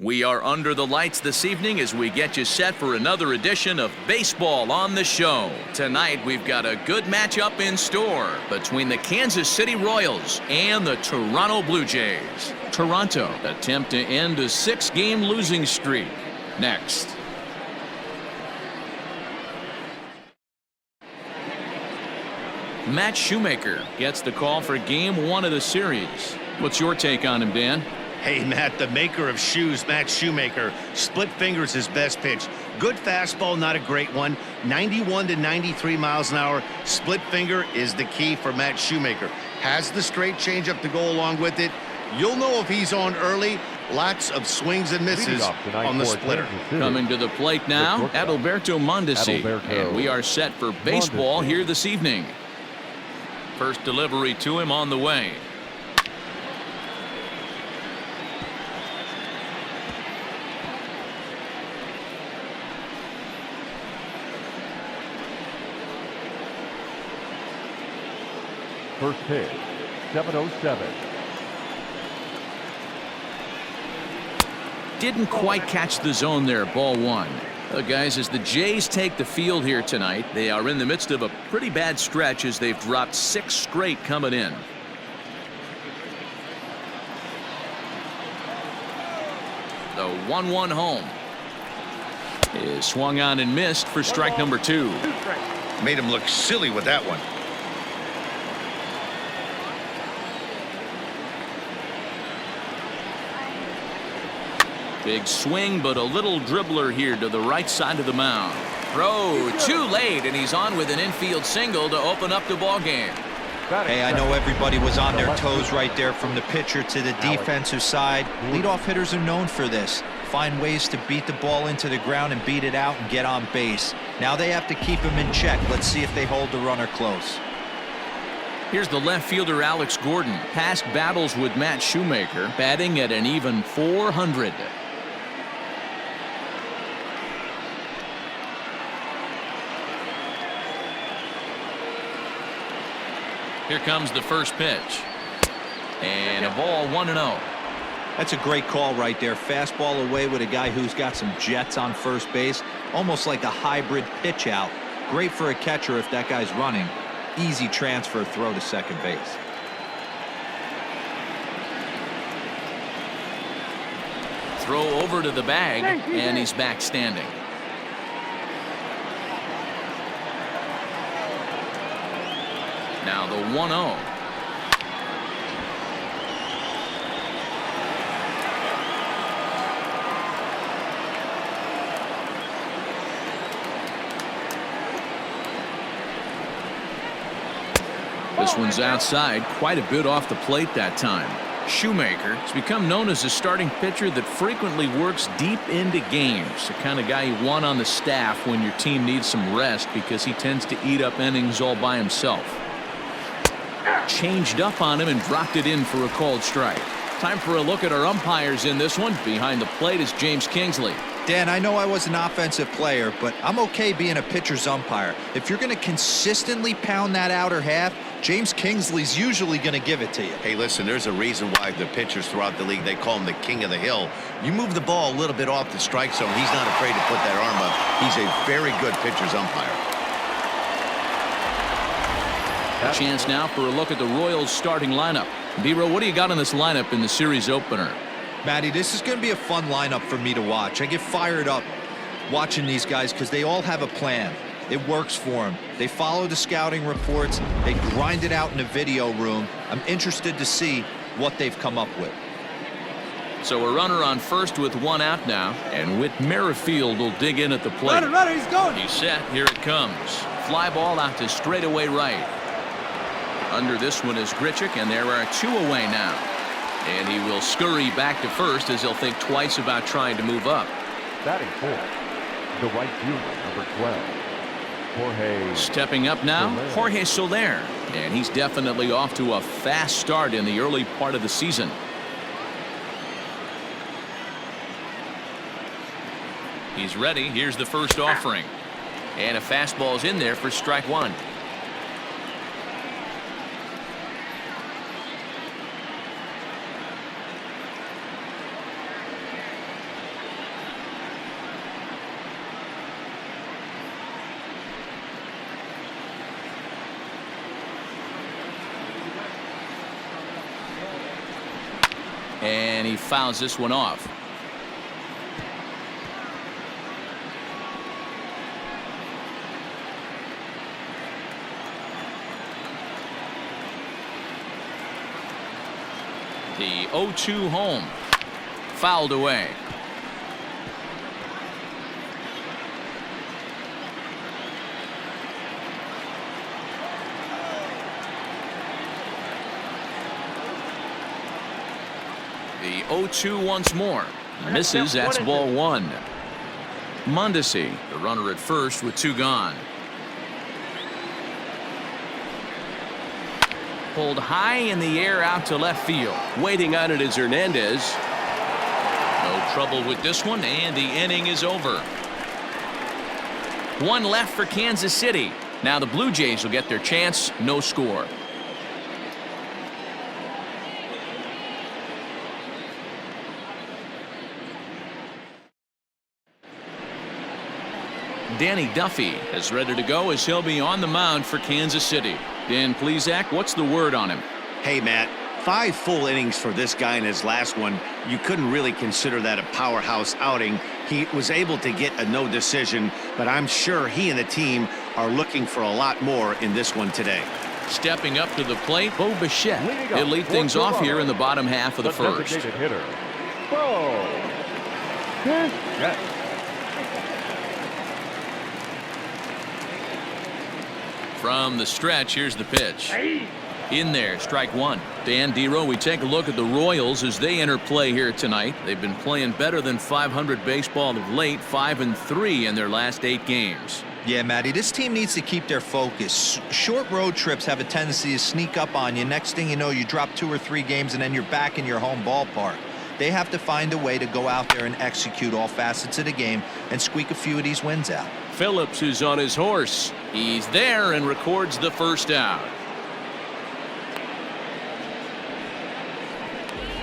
We are under the lights this evening as we get you set for another edition of Baseball on the Show. Tonight, we've got a good matchup in store between the Kansas City Royals and the Toronto Blue Jays. Toronto attempt to end a 6-game losing streak. Next. Matt Shoemaker gets the call for Game 1 of the series. What's your take on him, Dan? Hey, Matt, the maker of shoes, Matt Shoemaker. Split fingers his best pitch. Good fastball, not a great one. 91 to 93 miles an hour. Split finger is the key for Matt Shoemaker. Has the straight changeup to go along with it. You'll know if he's on early. Lots of swings and misses on the splitter. Coming to the plate now, Adalberto Mondesi. And we are set for baseball here this evening. First delivery to him on the way. First pitch, 7:07. Didn't quite catch the zone there, ball one. Guys, as the Jays take the field here tonight, they are in the midst of a pretty bad stretch as they've dropped 6 straight coming in. The 1-1 home is swung on and missed for strike number 2. Made him look silly with that one. Big swing, but a little dribbler here to the right side of the mound. Throw too late, and he's on with an infield single to open up the ball game. Hey, I know everybody was on their toes right there from the pitcher to the defensive side. Leadoff hitters are known for this. Find ways to beat the ball into the ground and beat it out and get on base. Now they have to keep him in check. Let's see if they hold the runner close. Here's the left fielder Alex Gordon. Past battles with Matt Shoemaker, batting at an even .400. Here comes the first pitch. And a ball 1-0. That's a great call right there. Fastball away with a guy who's got some jets on first base. Almost like a hybrid pitch out. Great for a catcher if that guy's running. Easy transfer throw to second base. Throw over to the bag, and he's back standing. Now the 1-0. This one's outside, quite a bit off the plate that time. Shoemaker has become known as a starting pitcher that frequently works deep into games. The kind of guy you want on the staff when your team needs some rest because he tends to eat up innings all by himself. Changed up on him and dropped it in for a called strike. Time for a look at our umpires in this one. Behind the plate is James Kingsley. Dan, I know I was an offensive player, but I'm okay being a pitcher's umpire. If you're going to consistently pound that outer half, James Kingsley's usually going to give it to you. Hey, listen, there's a reason why the pitchers throughout the league, they call him the king of the hill. You move the ball a little bit off the strike zone, he's not afraid to put that arm up. He's a very good pitcher's umpire. A chance now for a look at the Royals starting lineup. D-Row, what do you got in this lineup in the series opener? Matty, this is going to be a fun lineup for me to watch. I get fired up watching these guys because they all have a plan. It works for them. They follow the scouting reports. They grind it out in the video room. I'm interested to see what they've come up with. So a runner on first with 1 out now, and Whit Merrifield will dig in at the plate. Runner, he's going. He's set. Here it comes. Fly ball out to straightaway right. Under this one is Grichuk, and there are 2 away now. And he will scurry back to first as he'll think twice about trying to move up. Batting fourth, the right fielder, number 12, Jorge. Stepping up now, Jorge Soler. And he's definitely off to a fast start in the early part of the season. He's ready. Here's the first offering. And a fastball's in there for strike 1. And he fouls this one off. The 0-2 home. Fouled away. The 0-2 once more. Misses. That's ball one. Mondesi, the runner at first with two gone. Pulled high in the air out to left field. Waiting on it is Hernandez. No trouble with this one, and the inning is over. One left for Kansas City. Now the Blue Jays will get their chance. No score. Danny Duffy is ready to go as he'll be on the mound for Kansas City. Dan Plesac, what's the word on him? Hey, Matt, 5 full innings for this guy in his last one. You couldn't really consider that a powerhouse outing. He was able to get a no decision, but I'm sure he and the team are looking for a lot more in this one today. Stepping up to the plate, Bo Bichette. He'll lead things off here in the bottom half of the first. Designated hitter, Bo Bichette. From the stretch, here's the pitch. In there, strike one. Dan Dero, we take a look at the Royals as they enter play here tonight. They've been playing better than .500 baseball of late, 5-3 in their last 8 games. Yeah, Matty, this team needs to keep their focus. Short road trips have a tendency to sneak up on you. Next thing you know, you drop 2 or 3 games and then you're back in your home ballpark. They have to find a way to go out there and execute all facets of the game and squeak a few of these wins out. Phillips is on his horse. He's there and records the first out.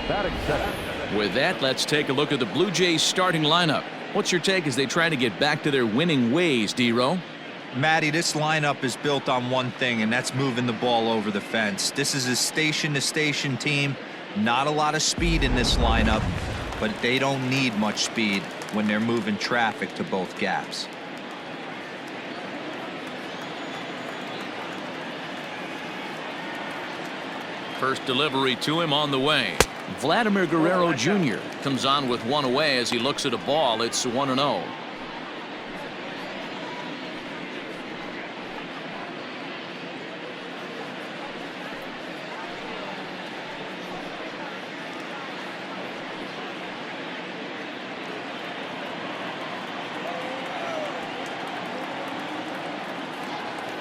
Batting second. With that, let's take a look at the Blue Jays starting lineup. What's your take as they try to get back to their winning ways, Dero? Matty, this lineup is built on one thing, and that's moving the ball over the fence. This is a station-to-station team. Not a lot of speed in this lineup, but they don't need much speed when they're moving traffic to both gaps. First delivery to him on the way. Vladimir Guerrero Jr. comes on with one away as he looks at a ball. It's 1-0.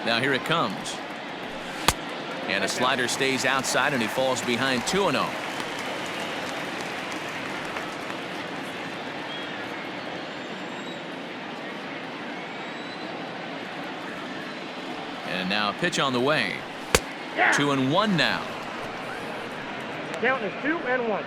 Now here it comes. And a slider stays outside and he falls behind 2-0. And now a pitch on the way. 2-1 now. Count is 2-1.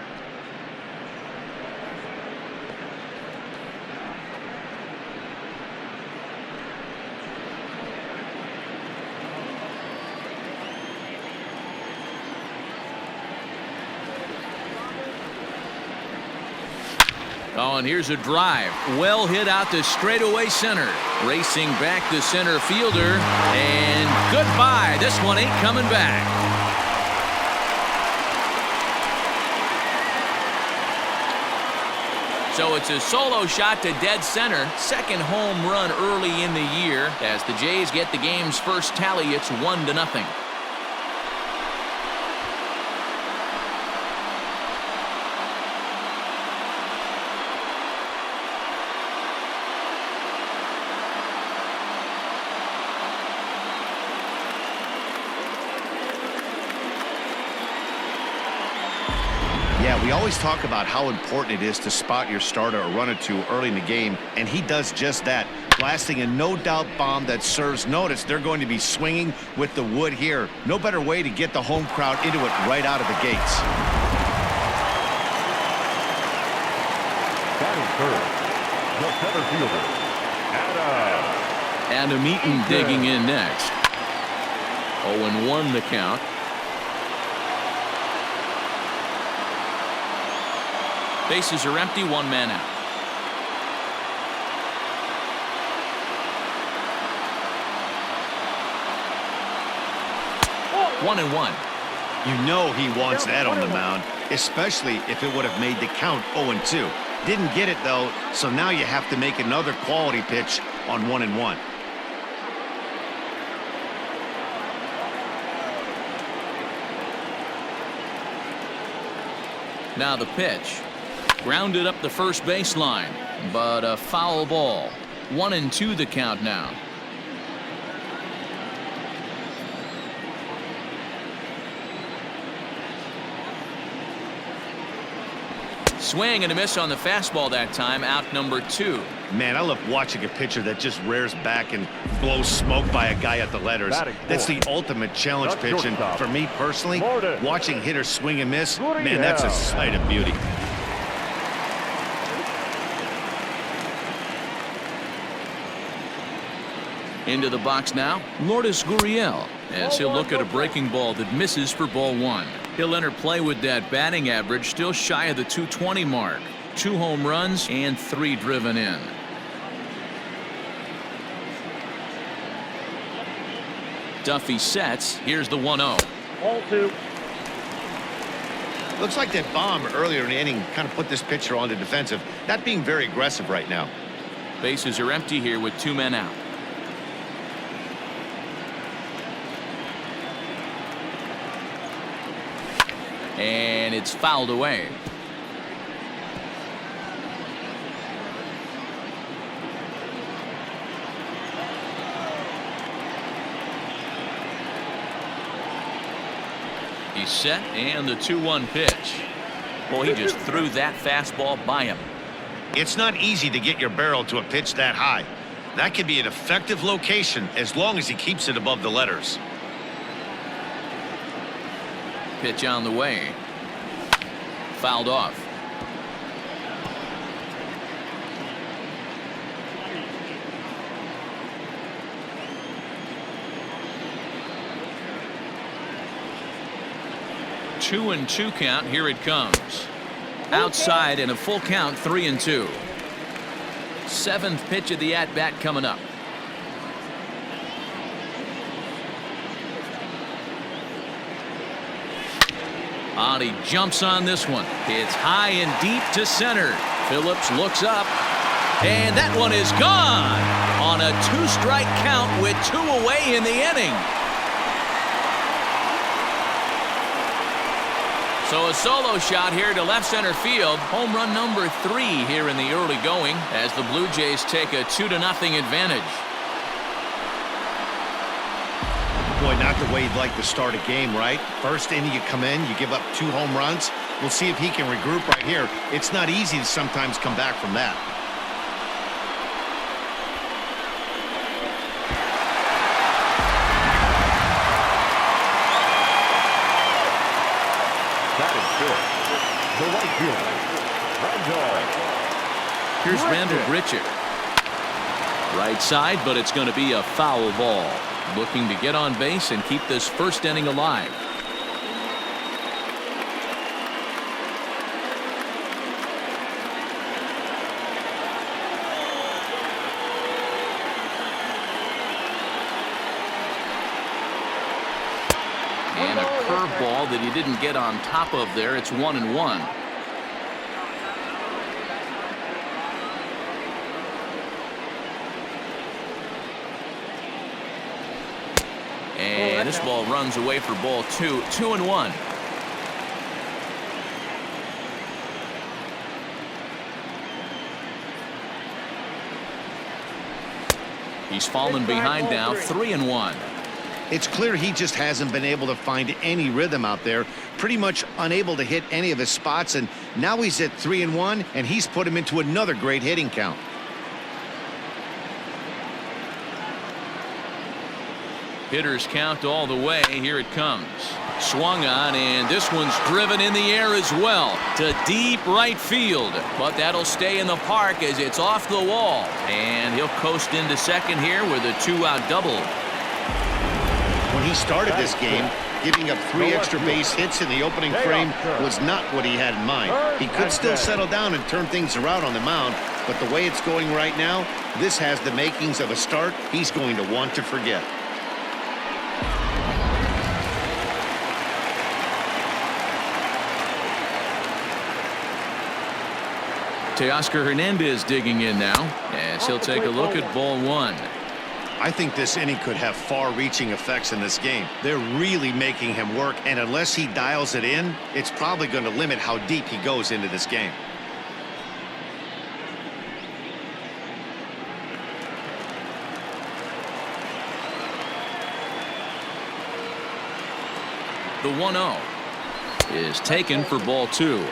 Oh, and here's a drive. Well hit out to straightaway center. Racing back the center fielder. And goodbye. This one ain't coming back. So it's a solo shot to dead center. Second home run early in the year. As the Jays get the game's first tally, it's 1-0. Yeah, we always talk about how important it is to spot your starter or run it to early in the game, and he does just that, blasting a no-doubt bomb that serves notice. They're going to be swinging with the wood here. No better way to get the home crowd into it right out of the gates. Batting third, the center fielder, Adam Eaton digging in next. 0-1 the count. Bases are empty, one man out. One and one. You know he wants that on the mound, especially if it would have made the count 0-2. Didn't get it, though, so now you have to make another quality pitch on 1-1. Now the pitch. Grounded up the first baseline, but a foul ball. 1-2 the count now. Swing and a miss on the fastball that time. Out number 2. Man, I love watching a pitcher that just rears back and blows smoke by a guy at the letters. That's the ultimate challenge pitch, and for me personally, watching hitters swing and miss, man, that's a sight of beauty. Into the box now, Lourdes Gurriel, as he'll look at a breaking ball that misses for ball 1. He'll enter play with that batting average still shy of the 220 mark. 2 home runs and 3 driven in. Duffy sets. Here's the 1-0. Ball 2. Looks like that bomb earlier in the inning kind of put this pitcher on the defensive. Not being very aggressive right now. Bases are empty here with 2 men out. And it's fouled away. He's set, and the 2-1 pitch. Boy, he just threw that fastball by him. It's not easy to get your barrel to a pitch that high. That could be an effective location as long as he keeps it above the letters. Pitch on the way. Fouled off. Two and 2 count. Here it comes. Outside in a full count. 3-2. 7th pitch of the at bat coming up. He jumps on this one. It's high and deep to center. Phillips looks up, and that one is gone on a 2-strike count with 2 away in the inning. So a solo shot here to left center field. Home run number 3 here in the early going as the Blue Jays take a 2-0 advantage. Boy, not the way you'd like to start a game, right? First inning, you come in, you give up 2 home runs. We'll see if he can regroup right here. It's not easy to sometimes come back from that. That is good. The right fielder, Randall. Here's Randall Grichuk. Right side, but it's going to be a foul ball. Looking to get on base and keep this first inning alive. And a curveball that he didn't get on top of there. It's 1-1. And this ball runs away for ball 2. 2-1. He's fallen behind now. 3-1. It's clear he just hasn't been able to find any rhythm out there. Pretty much unable to hit any of his spots, and now he's at 3-1, and he's put him into another great hitting count. Hitters count all the way. Here it comes. Swung on, and this one's driven in the air as well to deep right field. But that'll stay in the park as it's off the wall. And he'll coast into second here with a 2-out double. When he started this game, Giving up 3 extra base hits in the opening frame was not what he had in mind. He could still settle down and turn things around on the mound, but the way it's going right now, this has the makings of a start he's going to want to forget. Teoscar Hernandez digging in now, as he'll take a look at ball 1. I think this inning could have far-reaching effects in this game. They're really making him work, and unless he dials it in, it's probably going to limit how deep he goes into this game. The 1-0 is taken for ball 2.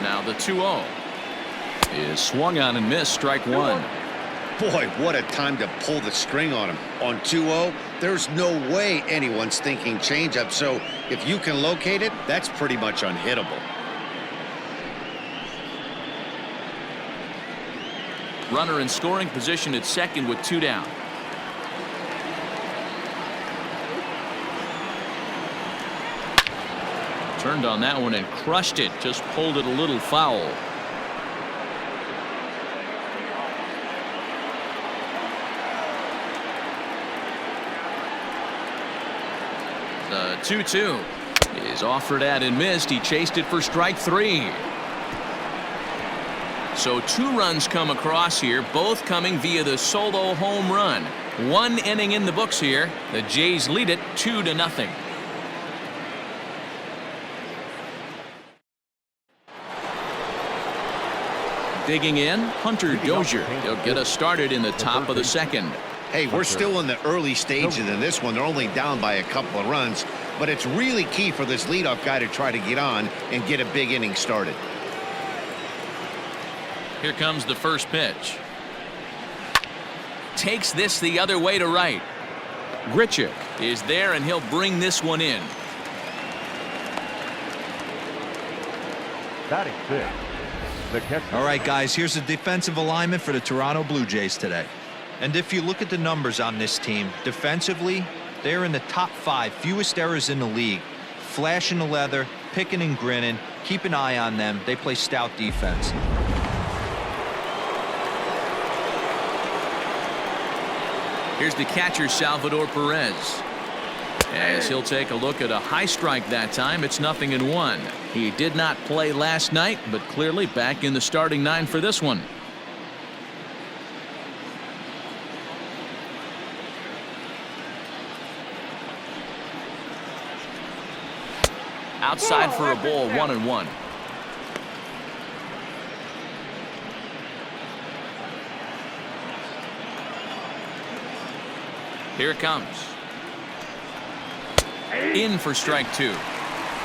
Now the 2-0 is swung on and missed, strike 1. Boy, what a time to pull the string on him. On 2-0, there's no way anyone's thinking changeup, so if you can locate it, that's pretty much unhittable. Runner in scoring position at second with 2 down. Turned on that one and crushed it. Just pulled it a little foul. The 2-2 is offered at and missed. He chased it for strike 3. So 2 runs come across here, both coming via the solo home run. 1 inning in the books here. The Jays lead it 2-0. Digging in, Hunter Dozier. He'll get us started in the top of the second. Hey, we're still in the early stages in this one. They're only down by a couple of runs, but it's really key for this leadoff guy to try to get on and get a big inning started. Here comes the first pitch. Takes this the other way to right. Grichuk is there, and he'll bring this one in. Batting 6. All right, guys, here's the defensive alignment for the Toronto Blue Jays today. And if you look at the numbers on this team, defensively, they're in the top 5 fewest errors in the league. Flashing the leather, picking and grinning, keep an eye on them. They play stout defense. Here's the catcher, Salvador Perez. As he'll take a look at a high strike that time. It's 0-1. He did not play last night, but clearly back in the starting 9 for this one. Outside for a ball, 1-1. Here it comes. In for strike 2.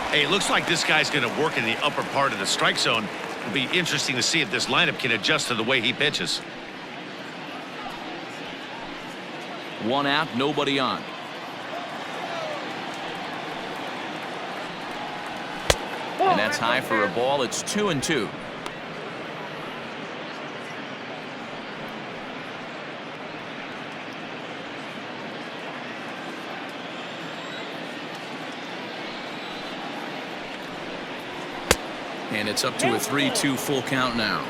Hey, it looks like this guy's going to work in the upper part of the strike zone. It'll be interesting to see if this lineup can adjust to the way he pitches. 1 out, nobody on. And that's high for a ball. It's 2-2. And it's up to a 3-2 full count now.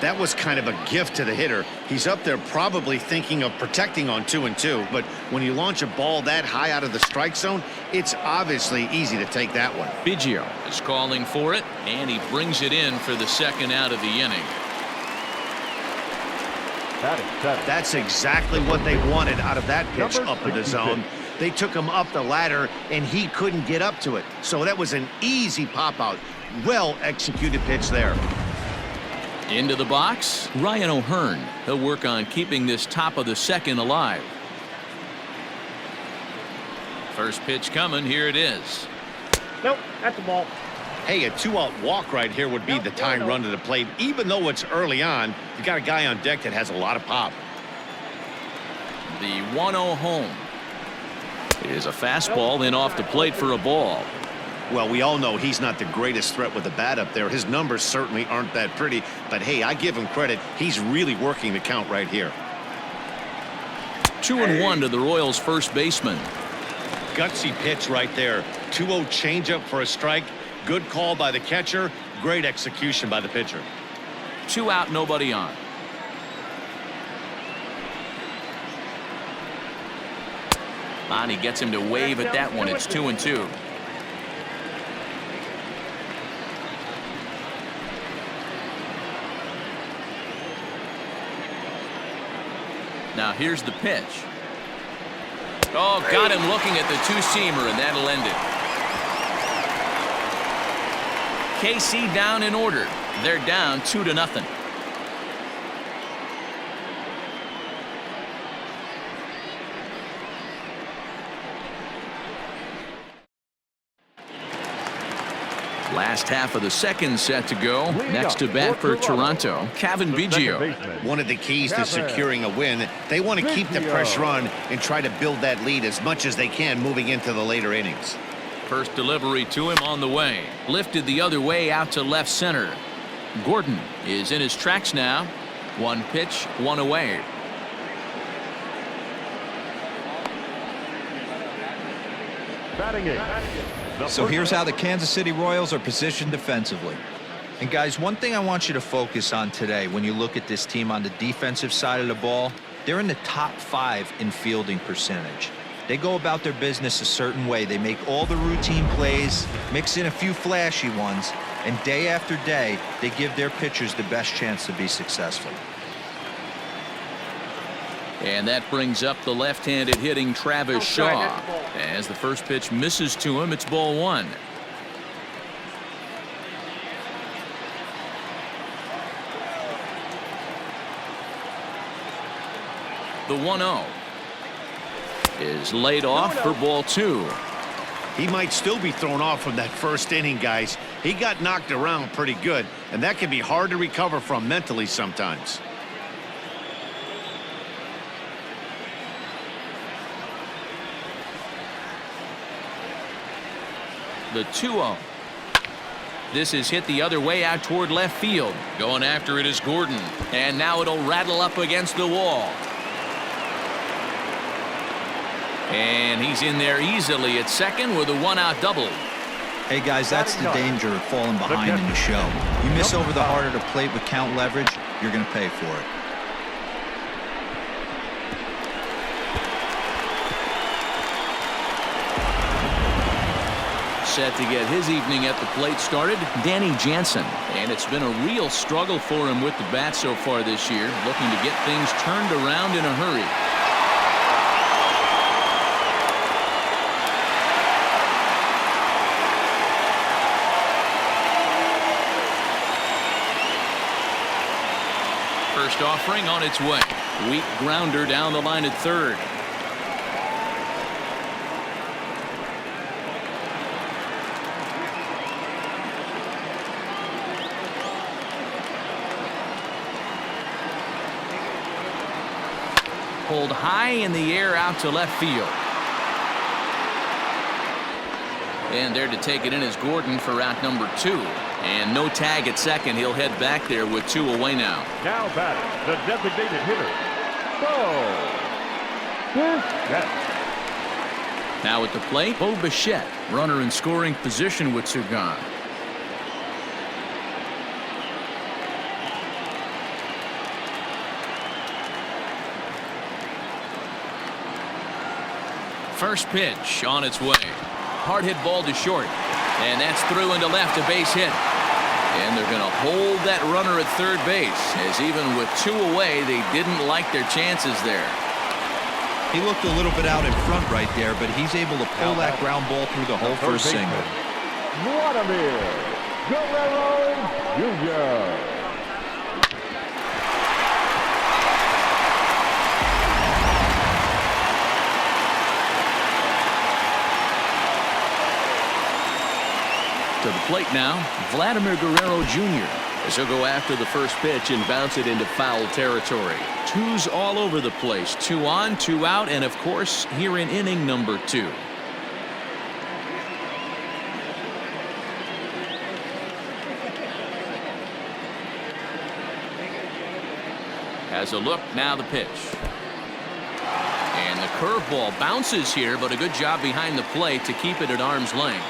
That was kind of a gift to the hitter. He's up there probably thinking of protecting on 2-2, but when you launch a ball that high out of the strike zone, it's obviously easy to take that one. Gaviglio is calling for it, and he brings it in for the second out of the inning. That's exactly what they wanted out of that pitch up in the zone. They took him up the ladder, and he couldn't get up to it. So that was an easy pop-out. Well-executed pitch there. Into the box, Ryan O'Hearn. He'll work on keeping this top of the second alive. First pitch coming. Here it is. Nope, that's a ball. Hey, a 2-out walk right here would be the tying run to the plate. Even though it's early on, you got a guy on deck that has a lot of pop. The 1-0 home is a fastball in off the plate for a ball. Well, we all know he's not the greatest threat with the bat up there. His numbers certainly aren't that pretty. But, hey, I give him credit. He's really working the count right here. 2-1 to the Royals' first baseman. Gutsy pitch right there. 2-0 changeup for a strike. Good call by the catcher. Great execution by the pitcher. 2 out, nobody on. He gets him to wave at that one. It's 2-2. Now here's the pitch. Oh, got him looking at the two-seamer, and that'll end it. KC down in order. They're down 2-0. Last half of the second set to go. Next to bat for Toronto, Gaviglio. One of the keys to securing a win, they want to keep the pressure on and try to build that lead as much as they can moving into the later innings. First delivery to him on the way. Lifted the other way out to left center. Gordon is in his tracks now. 1 pitch, 1 away. Batting it. So here's how the Kansas City Royals are positioned defensively. And guys, one thing I want you to focus on today when you look at this team on the defensive side of the ball, they're in the top 5 in fielding percentage. They go about their business a certain way. They make all the routine plays, mix in a few flashy ones, and day after day, they give their pitchers the best chance to be successful. And that brings up the left-handed hitting Travis Shaw. As the first pitch misses to him, it's ball 1. The 1-0 is laid off for ball 2. He might still be thrown off from that first inning, guys. He got knocked around pretty good, and that can be hard to recover from mentally sometimes. The 2-0. This is hit the other way out toward left field. Going after it is Gordon. And now it'll rattle up against the wall. And he's in there easily at second with a 1-out double. Hey guys, that's the danger of falling behind in the show. You miss over the heart of the plate with count leverage, you're going to pay for it. Set to get his evening at the plate started, Danny Jansen. And it's been a real struggle for him with the bat so far this year, looking to get things turned around in a hurry. First offering on its way. Weak grounder down the line at third. Pulled high in the air out to left field. And there to take it in is Gordon for out number 2. And no tag at second. He'll head back there with 2 away now. Now batting, the designated hitter. Now at the plate, Bo Bichette, runner in scoring position with 2 gone. First pitch on its way. Hard hit ball to short. And that's through into left, a base hit. And they're going to hold that runner at third base, as even with 2 away, they didn't like their chances there. He looked a little bit out in front right there, but he's able to pull that ground ball through the whole first single. Vladimir Guerrero Jr. To the plate now, Vladimir Guerrero Jr. as he'll go after the first pitch and bounce it into foul territory. 2's all over the place. 2 on, 2 out, and of course here in inning number 2. Has a look, now the pitch. And the curveball bounces here, but a good job behind the plate to keep it at arm's length.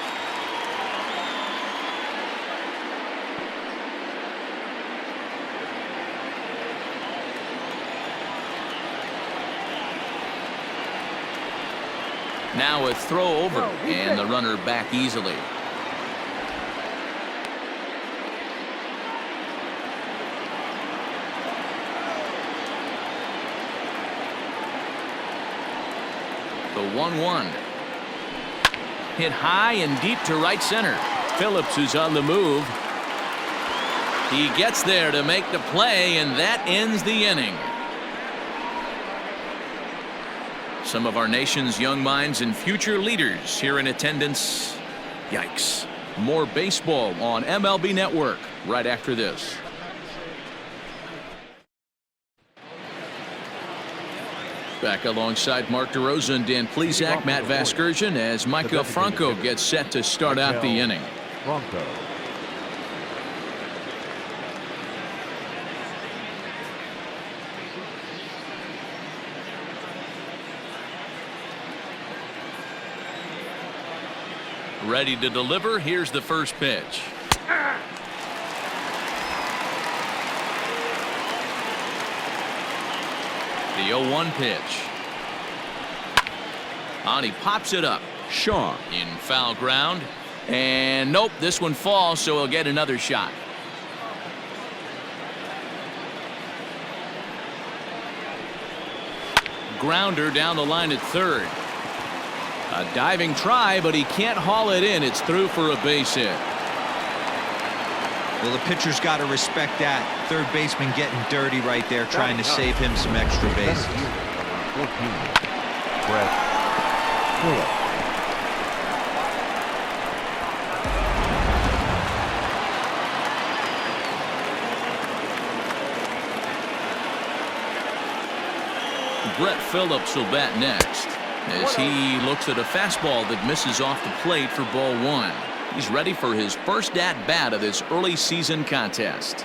Now a throw over, and the runner back easily. The 1-1. Hit high and deep to right center. Phillips is on the move. He gets there to make the play, and that ends the inning. Some of our nation's young minds and future leaders here in attendance. Yikes. More baseball on MLB Network right after this. Back alongside Mark DeRosa and Dan Plesac, Matt Vasgersian, as Micah Franco gets set to start out the inning. Franco. Ready to deliver. Here's the first pitch. The 0-1 pitch. On, he pops it up. Shaw in foul ground. And nope, this one falls, so he'll get another shot. Grounder down the line at third. A diving try, but he can't haul it in. It's through for a base hit. Well, the pitcher's got to respect that. Third baseman getting dirty right there, trying to save him some extra bases. 14. Brett Phillips. Brett Phillips will bat next, as he looks at a fastball that misses off the plate for ball one. He's ready for his first at-bat of this early season contest.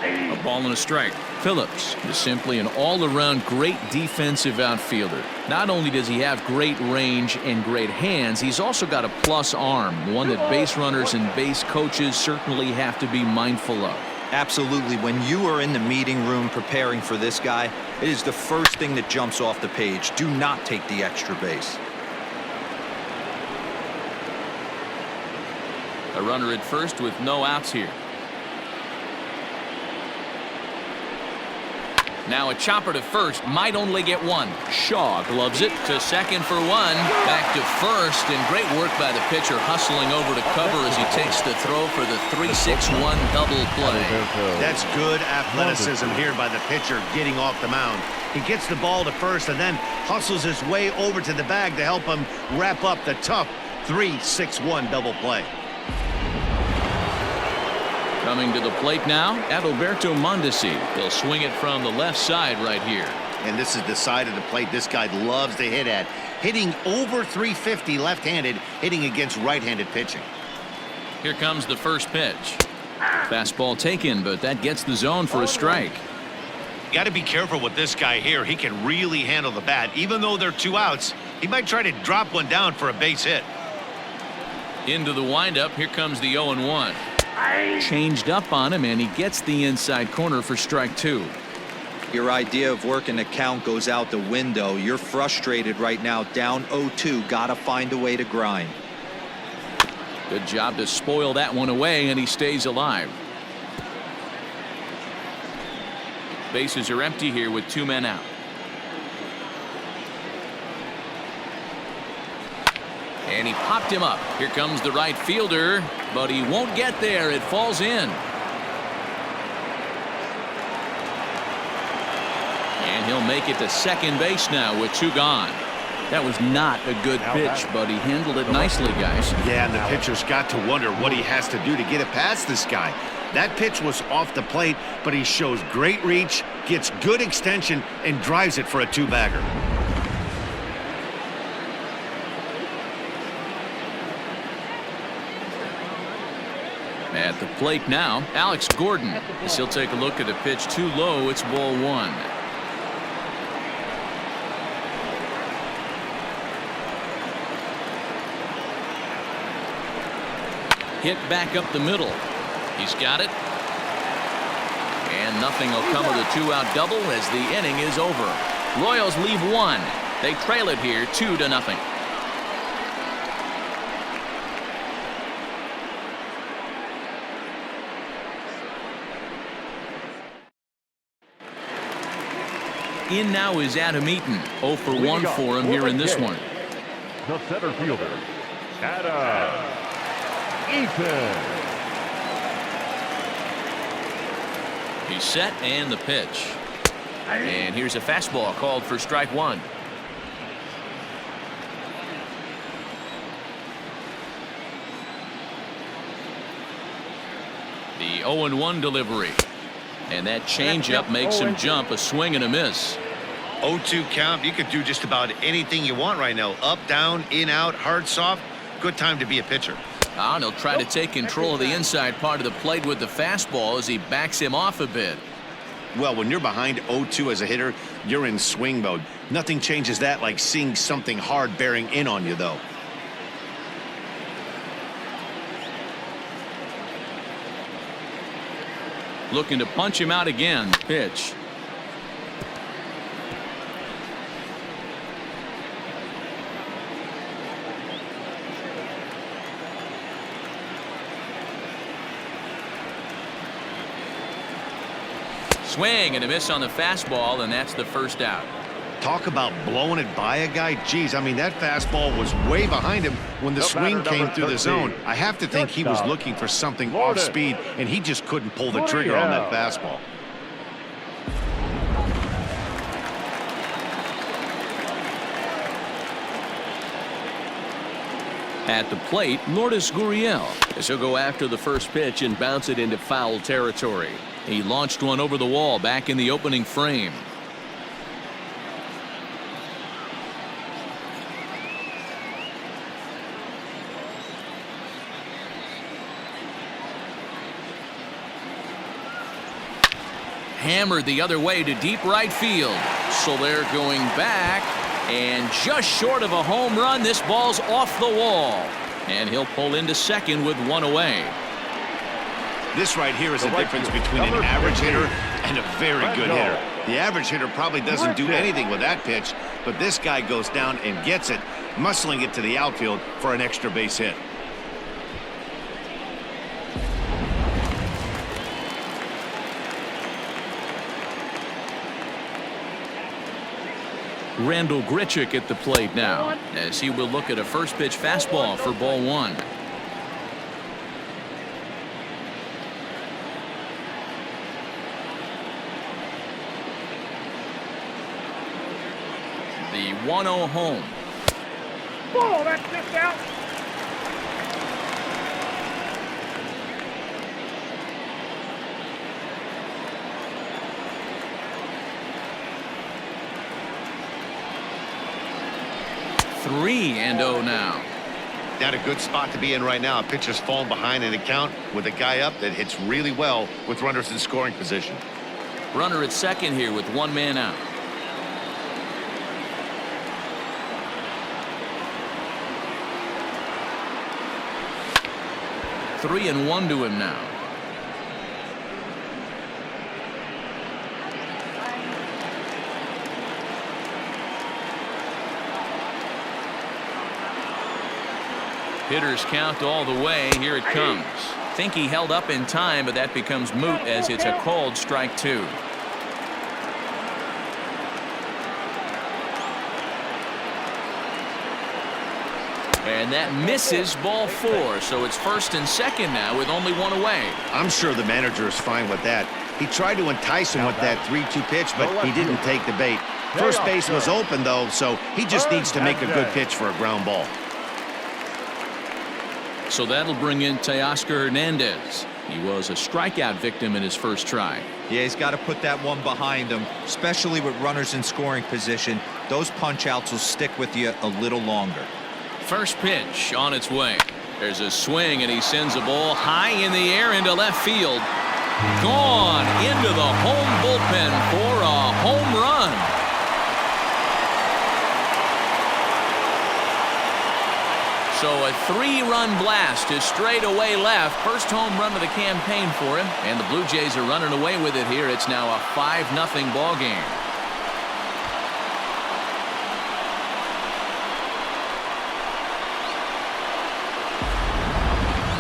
A ball and a strike. Phillips is simply an all-around great defensive outfielder. Not only does he have great range and great hands, he's also got a plus arm, one that base runners and base coaches certainly have to be mindful of. Absolutely. When you are in the meeting room preparing for this guy, it is the first thing that jumps off the page. Do not take the extra base. A runner at first with no outs here. Now a chopper to first, might only get one. Shaw gloves it to second for one. Back to first, and great work by the pitcher, hustling over to cover as he takes the throw for the 3-6-1 double play. That's good athleticism here by the pitcher getting off the mound. He gets the ball to first and then hustles his way over to the bag to help him wrap up the tough 3-6-1 double play. Coming to the plate now, Adalberto Mondesi. He'll swing it from the left side right here. And this is the side of the plate this guy loves to hit at. Hitting over 350 left-handed, hitting against right-handed pitching. Here comes the first pitch. Fastball taken, but that gets the zone for a strike. You got to be careful with this guy here. He can really handle the bat. Even though there are two outs, he might try to drop one down for a base hit. Into the windup, here comes the 0-1. Changed up on him, and he gets the inside corner for strike two. Your idea of working the count goes out the window. You're frustrated right now, down 0-2. Gotta find a way to grind. Good job to spoil that one away, and he stays alive. Bases are empty here with two men out. And he popped him up. Here comes the right fielder, but he won't get there. It falls in. And he'll make it to second base now with two gone. That was not a good pitch, but he handled it nicely, guys. Yeah, and the pitcher's got to wonder what he has to do to get it past this guy. That pitch was off the plate, but he shows great reach, gets good extension, and drives it for a two-bagger. At the plate now, Alex Gordon, as he'll take a look at a pitch too low. It's ball 1. Hit back up the middle. He's got it. And nothing will come of the 2-out double as the inning is over. Royals leave 1. They trail it here 2-0. In now is Adam Eaton. 0 for 1 for him here in this one. The center fielder, Adam Eaton. He's set and the pitch. And here's a fastball called for strike 1. The 0-1 delivery. And that changeup makes him jump. A swing and a miss. 0-2 count. You could do just about anything you want right now. Up, down, in, out, hard, soft. Good time to be a pitcher. And he'll try to take control of the inside part of the plate with the fastball as he backs him off a bit. Well, when you're behind 0-2 as a hitter, you're in swing mode. Nothing changes that like seeing something hard bearing in on you, though. Looking to punch him out again. Pitch. Swing and a miss on the fastball, and that's the first out. Talk about blowing it by a guy. Geez, I mean, that fastball was way behind him when the swing came through the zone. I have to think he was looking for something off speed, and he just couldn't pull the trigger on that fastball. At the plate, Lourdes Gurriel, as he'll go after the first pitch and bounce it into foul territory. He launched one over the wall back in the opening frame. Hammered the other way to deep right field. Soler going back, and just short of a home run. This ball's off the wall, and he'll pull into second with one away. This right here is the difference between an average hitter and a very good hitter. The average hitter probably doesn't do anything with that pitch, but this guy goes down and gets it, muscling it to the outfield for an extra base hit. Randall Grichuk at the plate now, as he will look at a first pitch fastball for ball 1. The 1-0 home. Oh, that's just out. 3-0 now. Not a good spot to be in right now. A pitcher's falling behind in the count with a guy up that hits really well with runners in scoring position. Runner at second here with one man out. Three and one to him now. Hitters count all the way. Here it comes. Think he held up in time, but that becomes moot as it's a called strike 2. And that misses ball 4, so it's first and second now with only one away. I'm sure the manager is fine with that. He tried to entice him with that 3-2 pitch, but he didn't take the bait. First base was open, though, so he just needs to make a good pitch for a ground ball. So that'll bring in Teoscar Hernandez. He was a strikeout victim in his first try. Yeah, he's got to put that one behind him, especially with runners in scoring position. Those punch outs will stick with you a little longer. First pitch on its way. There's a swing, and he sends a ball high in the air into left field. Gone into the home bullpen for a home run. So a 3-run blast to straightaway left. First home run of the campaign for him. And the Blue Jays are running away with it here. It's now a 5-0 ball game.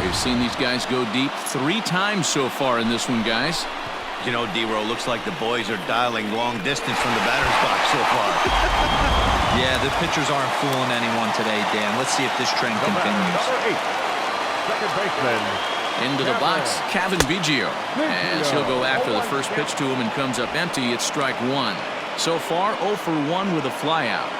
We've seen these guys go deep 3 times so far in this one, guys. You know, D-Row, looks like the boys are dialing long distance from the batter's box so far. Yeah, the pitchers aren't fooling anyone today, Dan. Let's see if this trend continues. Second baseman. Into the box, Gaviglio, as he'll go after the first pitch to him and comes up empty. It's strike 1. So far, 0 for 1 with a flyout.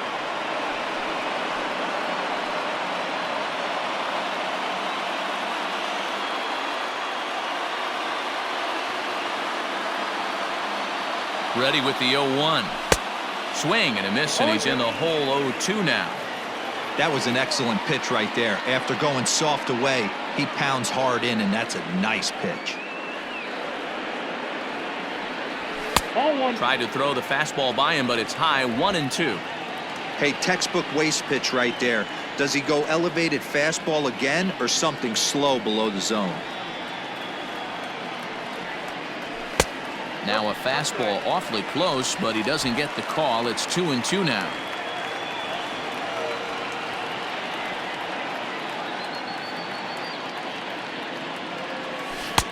Ready with the 0-1. Swing and a miss, and he's in the hole 0-2 now. That was an excellent pitch right there. After going soft away, he pounds hard in, and that's a nice pitch. Tried to throw the fastball by him, but it's high, 1-2. Hey, textbook waste pitch right there. Does he go elevated fastball again or something slow below the zone? Now a fastball awfully close, but he doesn't get the call. It's 2-2 now.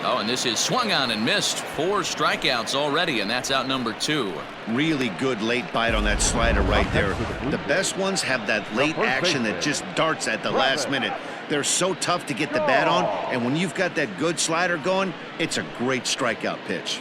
Oh, and this is swung on and missed. 4 strikeouts already, and that's out number 2. Really good late bite on that slider right there. The best ones have that late action that just darts at the last minute. They're so tough to get the bat on, and when you've got that good slider going, it's a great strikeout pitch.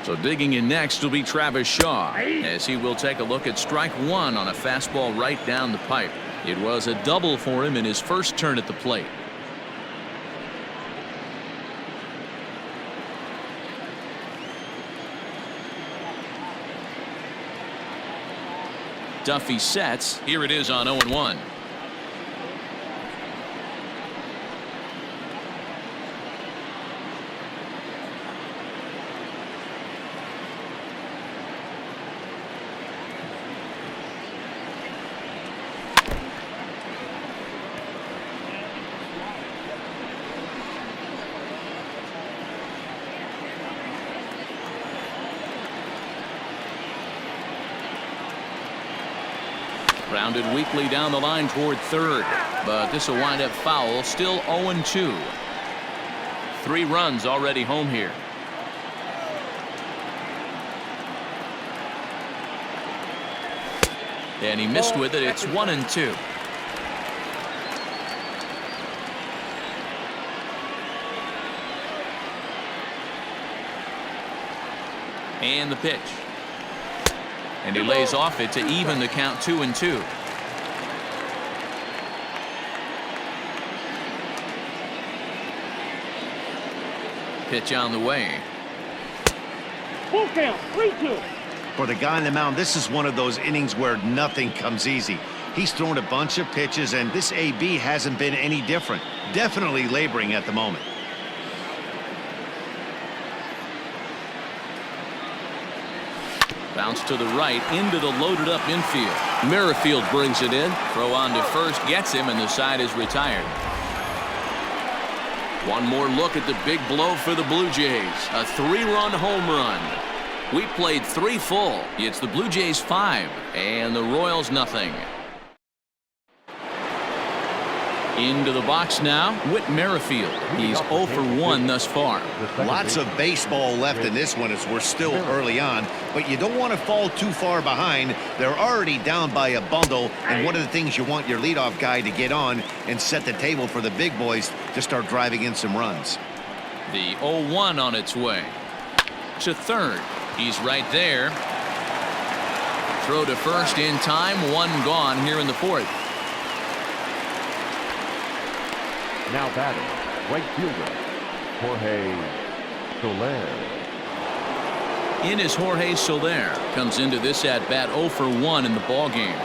So digging in next will be Travis Shaw, as he will take a look at strike 1 on a fastball right down the pipe. It was a double for him in his first turn at the plate. Duffy sets. Here it is on 0-1. Grounded weakly down the line toward third, but this will wind up foul. Still 0-2. 3 runs already home here. And he missed with it. It's 1-2. And the pitch. And he lays off it to even the count 2-2. Pitch on the way. Full count, 3-2. For the guy on the mound, this is one of those innings where nothing comes easy. He's thrown a bunch of pitches, and this AB hasn't been any different. Definitely laboring at the moment. Bounce to the right into the loaded up infield. Merrifield brings it in. Throw on to first, gets him, and the side is retired. One more look at the big blow for the Blue Jays. A 3-run home run. We played 3 full. It's the Blue Jays 5 and the Royals nothing. Into the box now, Whit Merrifield. He's 0 for 1 thus far. Lots of baseball left in this one as we're still early on, but you don't want to fall too far behind. They're already down by a bundle, and one of the things you want your leadoff guy to get on and set the table for the big boys to start driving in some runs. The 0-1 on its way to third. He's right there. Throw to first in time. 1 gone here in the 4th. Now batting, right fielder, Jorge Soler. In is Jorge Soler. Comes into this at bat 0 for 1 in the ball game.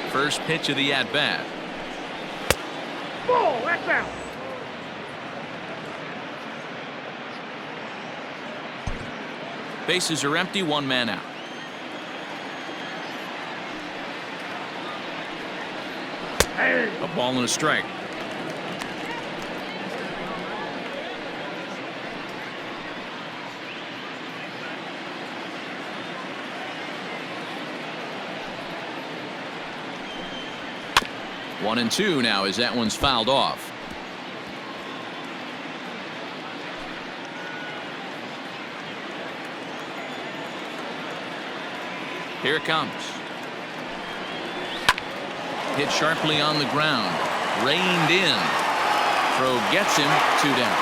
First pitch of the at bat. Ball, that's out. Bases are empty, 1 man out. A ball and a strike. One and two now as that one's fouled off. Here it comes. Hit sharply on the ground. Reined in. Throw gets him. 2 down.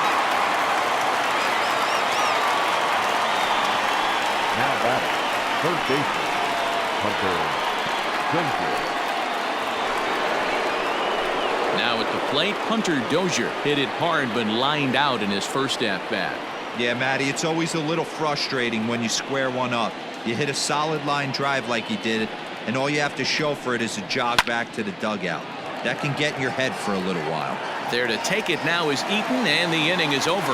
Now batting, third baseman, Hunter Dozier. Now at the plate, Hunter Dozier hit it hard but lined out in his first at bat. Yeah, Matty, it's always a little frustrating when you square one up. You hit a solid line drive like he did, and all you have to show for it is a jog back to the dugout. That can get in your head for a little while. There to take it now is Eaton, and the inning is over.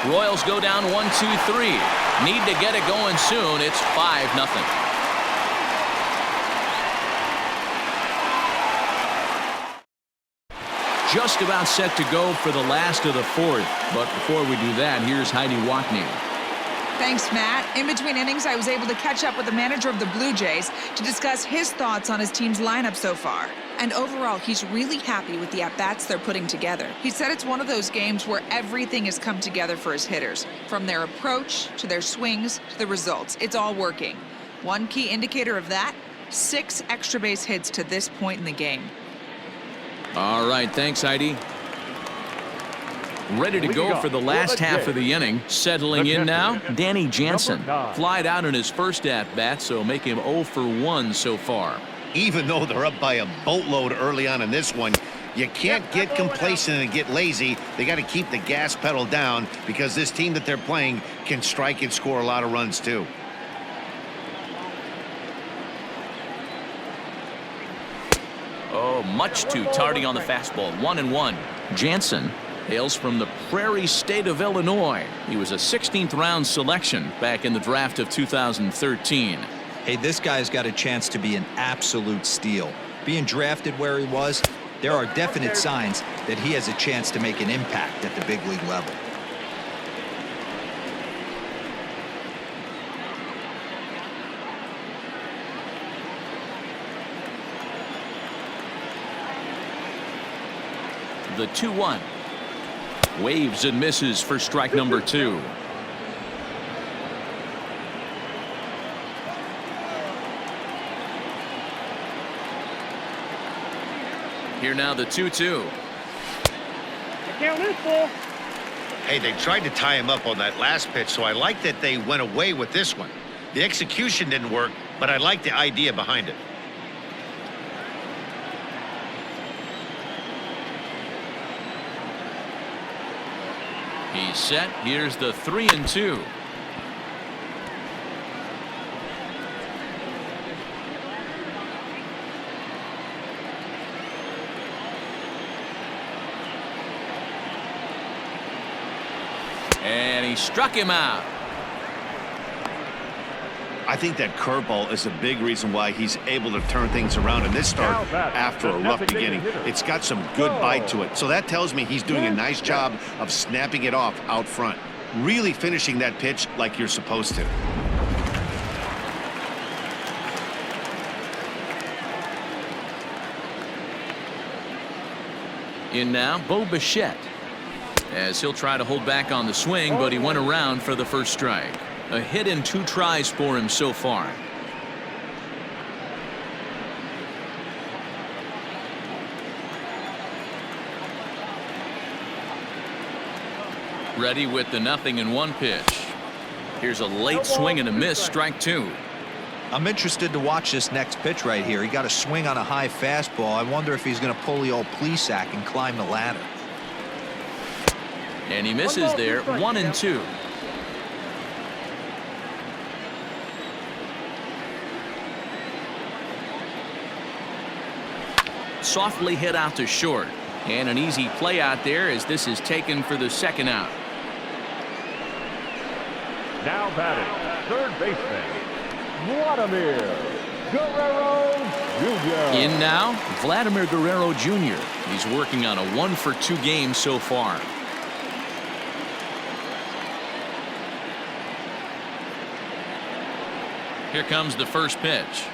Royals go down 1-2-3. Need to get it going soon. It's 5-0. Just about set to go for the last of the fourth. But before we do that, here's Heidi Watney. Thanks, Matt. In between innings, I was able to catch up with the manager of the Blue Jays to discuss his thoughts on his team's lineup so far. And overall, he's really happy with the at-bats they're putting together. He said it's one of those games where everything has come together for his hitters. From their approach, to their swings, to the results. It's all working. One key indicator of that, 6 extra base hits to this point in the game. All right, thanks, Heidi. Ready to go for the last half of the inning. Settling in now, Danny Jansen. Flied out in his first at-bat, so make him 0 for 1 so far. Even though they're up by a boatload early on in this one, you can't get complacent and get lazy. They got to keep the gas pedal down because this team that they're playing can strike and score a lot of runs too. Oh, much too tardy on the fastball. 1-1. Jansen hails from the Prairie State of Illinois. He was a 16th round selection back in the draft of 2013. Hey, this guy's got a chance to be an absolute steal. Being drafted where he was, there are definite signs that he has a chance to make an impact at the big league level. The 2-1. Waves and misses for strike number 2. Here now the 2-2. The count is full. Hey, they tried to tie him up on that last pitch, so I like that they went away with this one. The execution didn't work, but I like the idea behind it. He's set. Here's the 3-2. And he struck him out. I think that curveball is a big reason why he's able to turn things around in this start after a rough beginning. It's got some good bite to it. So that tells me he's doing a nice job of snapping it off out front. Really finishing that pitch like you're supposed to. In now, Bo Bichette. As he'll try to hold back on the swing, but he went around for the first strike. A hit and 2 tries for him so far. Ready with the 0-1 pitch. Here's a late swing and a miss, strike 2. I'm interested to watch this next pitch right here. He got a swing on a high fastball. I wonder if he's going to pull the old Plesac and climb the ladder. And he misses there, 1-2. Softly hit out to short. And an easy play out there as this is taken for the second out. Now batting, third baseman, Vladimir Guerrero Jr. In now, Vladimir Guerrero Jr. He's working on a 1-for-2 game so far. Here comes the first pitch.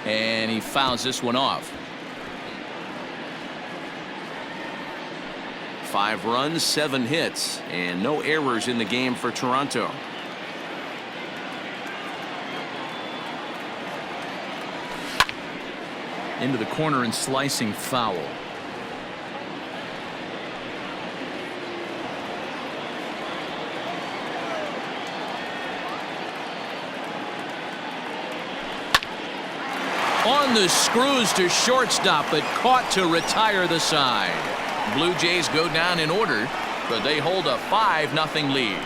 And he fouls this one off. 5 runs, 7 hits, and no errors in the game for Toronto. Into the corner and slicing foul. On the screws to shortstop, but caught to retire the side. Blue Jays go down in order, but they hold a 5-0 lead.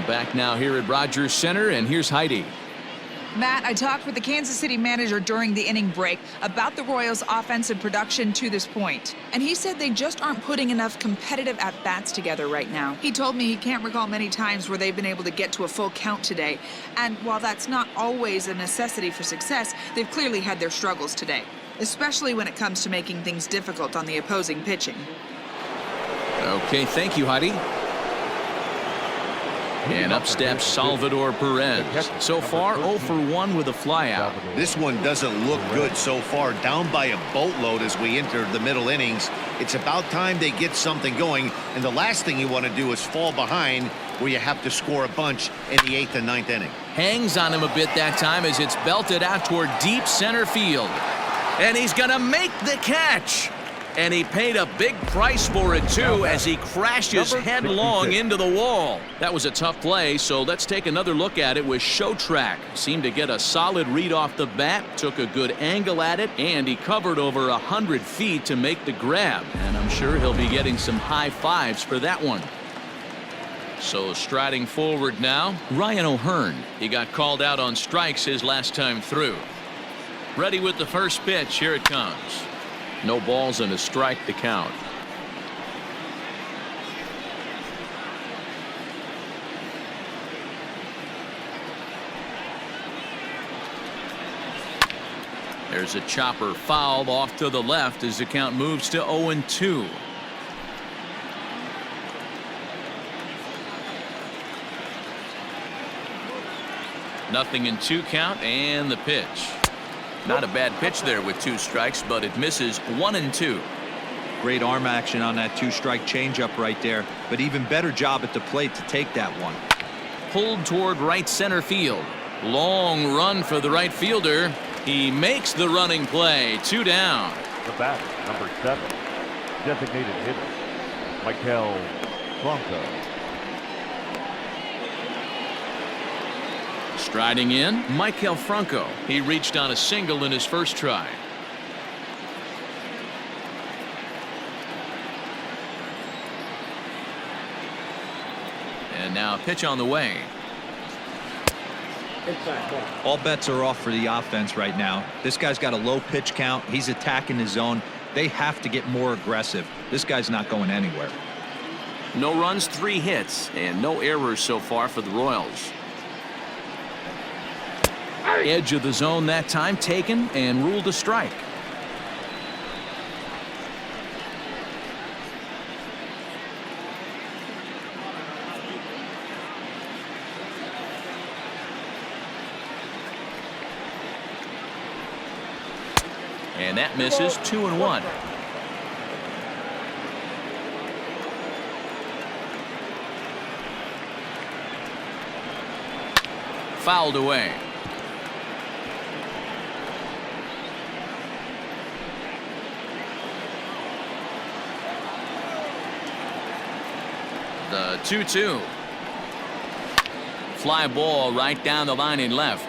Back now here at Rogers Center, and here's Heidi. Matt, I talked with the Kansas City manager during the inning break about the Royals' offensive production to this point. And he said they just aren't putting enough competitive at-bats together right now. He told me he can't recall many times where they've been able to get to a full count today. And while that's not always a necessity for success, they've clearly had their struggles today, especially when it comes to making things difficult on the opposing pitching. Okay, thank you, Heidi. And up steps Salvador Perez. So far, 0 for 1 with a flyout. This one doesn't look good so far. Down by a boatload as we enter the middle innings. It's about time they get something going. And the last thing you want to do is fall behind where you have to score a bunch in the 8th and 9th inning. Hangs on him a bit that time as it's belted out toward deep center field. And he's going to make the catch. And he paid a big price for it, too, as he crashes headlong into the wall. That was a tough play, so let's take another look at it with Show Track. Seemed to get a solid read off the bat, took a good angle at it, and he covered over 100 feet to make the grab. And I'm sure he'll be getting some high fives for that one. So striding forward now, Ryan O'Hearn. He got called out on strikes his last time through. Ready with the first pitch. Here it comes. No balls and a strike to count. There's a chopper foul off to the left as the count moves to 0-2. Nothing in 2 count and the pitch. Not a bad pitch there with 2 strikes, but it misses 1-2. Great arm action on that 2-strike changeup right there, but even better job at the plate to take that one. Pulled toward right center field. Long run for the right fielder. He makes the running play. 2 down. The batter, number 7, designated hitter, Michael Franco. Striding in, Michael Franco. He reached on a single in his first try. And now a pitch on the way. All bets are off for the offense right now. This guy's got a low pitch count. He's attacking his zone. They have to get more aggressive. This guy's not going anywhere. No runs, 3 hits, and no errors so far for the Royals. Edge of the zone that time taken and ruled a strike. And that misses. 2-1. Fouled away. 2-2. Fly ball right down the line in left.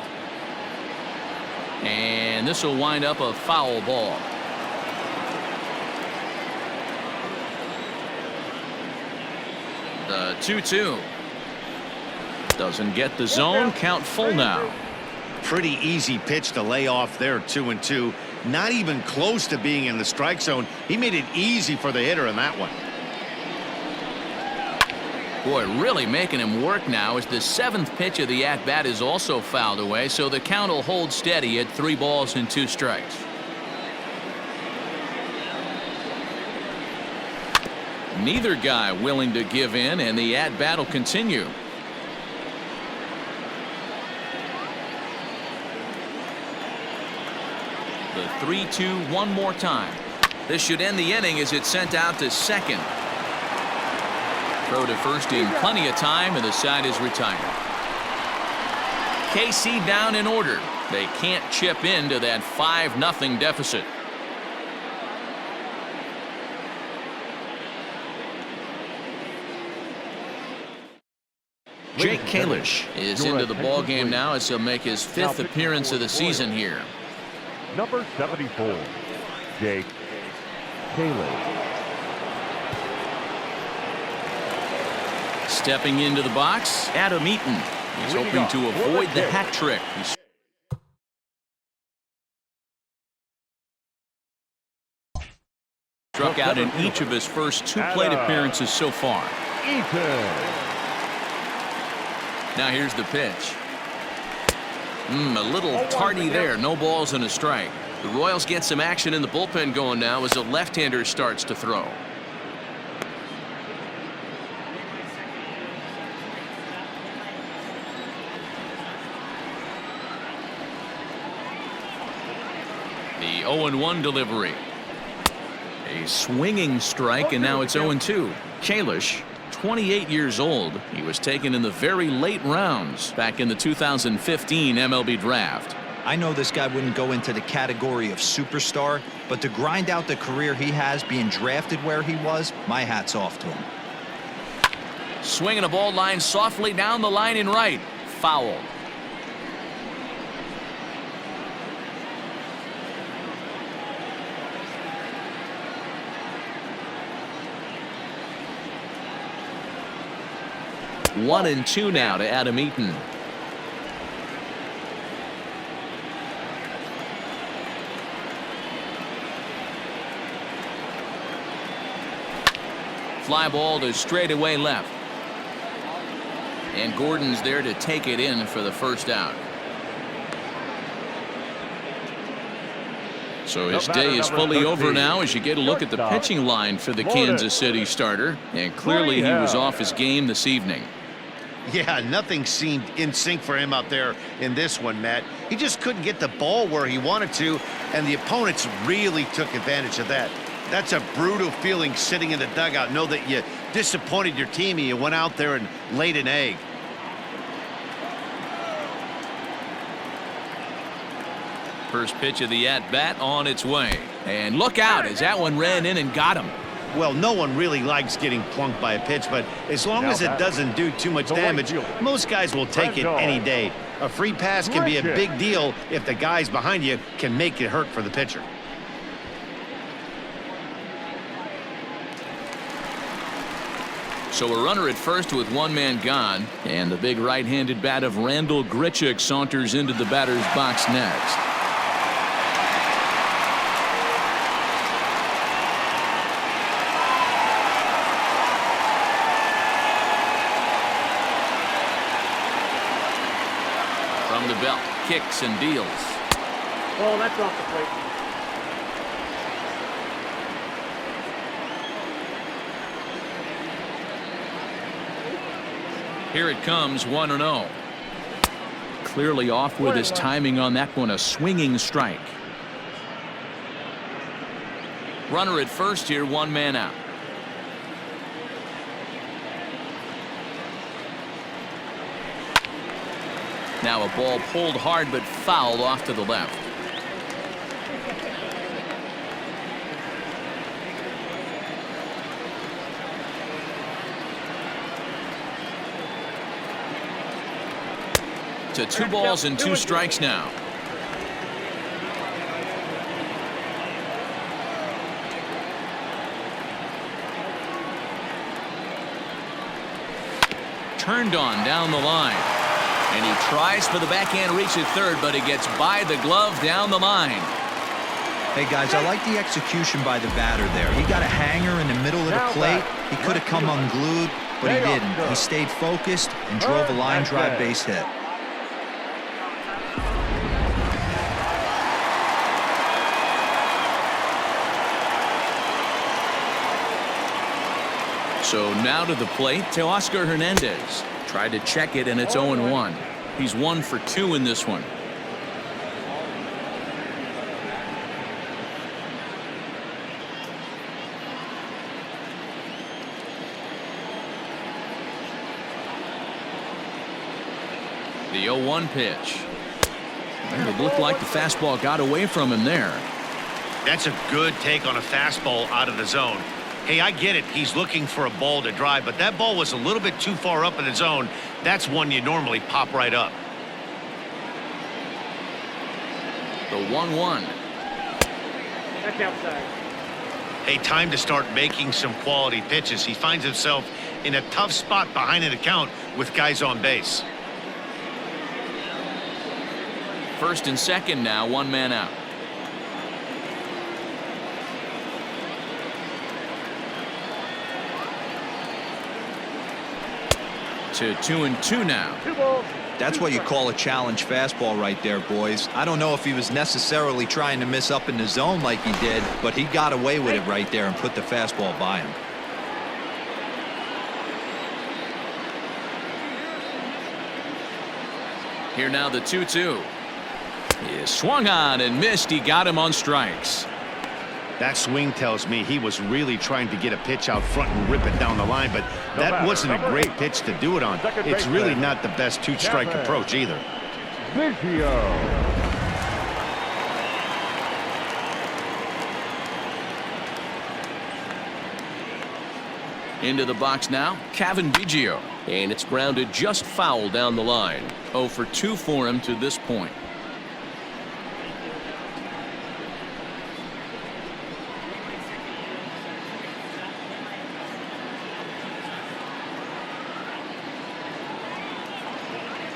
And this will wind up a foul ball. The 2-2. Doesn't get the zone. Count full now. Pretty easy pitch to lay off there, 2-2. Not even close to being in the strike zone. He made it easy for the hitter in that one. Boy, really making him work now as the 7th pitch of the at-bat is also fouled away, so the count will hold steady at 3 balls and 2 strikes. Neither guy willing to give in, and the at-bat will continue. The 3-2 one more time. This should end the inning as it's sent out to second. Throw to first in plenty of time, and the side is retired. KC down in order. They can't chip into that 5-0 deficit. Jake Kalish is into the ball game now as he'll make his 5th appearance of the season here. Number 74, Jake Kalish. Stepping into the box, Adam Eaton. He's hoping to avoid the hat trick. He's struck out in each of his first 2 plate appearances so far. Now here's the pitch. A little tardy there. No balls and a strike. The Royals get some action in the bullpen going now as a left-hander starts to throw. The 0-1 delivery. A swinging strike, and now it's 0-2. Kalish, 28 years old. He was taken in the very late rounds back in the 2015 MLB draft. I know this guy wouldn't go into the category of superstar, but to grind out the career he has being drafted where he was, my hat's off to him. Swinging a ball line softly down the line in right. Foul. One and 2 now to Adam Eaton. Fly ball to straightaway left. And Gordon's there to take it in for the first out. So his day is fully over now as you get a look at the pitching line for the Kansas City starter. And clearly he was off his game this evening. Yeah, nothing seemed in sync for him out there in this one, Matt. He just couldn't get the ball where he wanted to, and the opponents really took advantage of that. That's a brutal feeling sitting in the dugout. Know that you disappointed your team and you went out there and laid an egg. First pitch of the at-bat on its way. And look out as that one ran in and got him. Well, no one really likes getting plunked by a pitch, but as long as it doesn't do too much damage, most guys will take it any day. A free pass can be a big deal if the guys behind you can make it hurt for the pitcher. So a runner at first with 1 man gone, and the big right-handed bat of Randal Grichuk saunters into the batter's box next. From the belt, kicks and deals. Oh, that's off the plate. Here it comes, 1-0. Clearly off with his timing on that one, a swinging strike. Runner at first here, 1 man out. Now a ball pulled hard but fouled off to the left. To 2 balls and 2 strikes now. Turned on down the line. And he tries for the backhand reach at third, but he gets by the glove down the line. Hey, guys, I like the execution by the batter there. He got a hanger in the middle of the plate. He could have come unglued, but he didn't. He stayed focused and drove a line drive base hit. So now to the plate, Teoscar Hernandez. Tried to check it, and it's 0-1. He's 1 for 2 in this one. The 0-1 pitch. It looked like the fastball got away from him there. That's a good take on a fastball out of the zone. Hey, I get it. He's looking for a ball to drive, but that ball was a little bit too far up in the zone. That's one you normally pop right up. The 1-1. That's outside. Hey, time to start making some quality pitches. He finds himself in a tough spot behind an account with guys on base. First and second now, 1 man out. To 2-2 now. 2 balls. That's what you call a challenge fastball right there, boys. I don't know if he was necessarily trying to miss up in the zone like he did, but he got away with it right there and put the fastball by him. Here now the 2-2. He swung on and missed. He got him on strikes. That swing tells me he was really trying to get a pitch out front and rip it down the line, but that wasn't a great pitch to do it on. It's really not the best 2-strike approach either. Gaviglio. Into the box now, Gaviglio. And it's grounded just foul down the line. 0 for 2 for him to this point.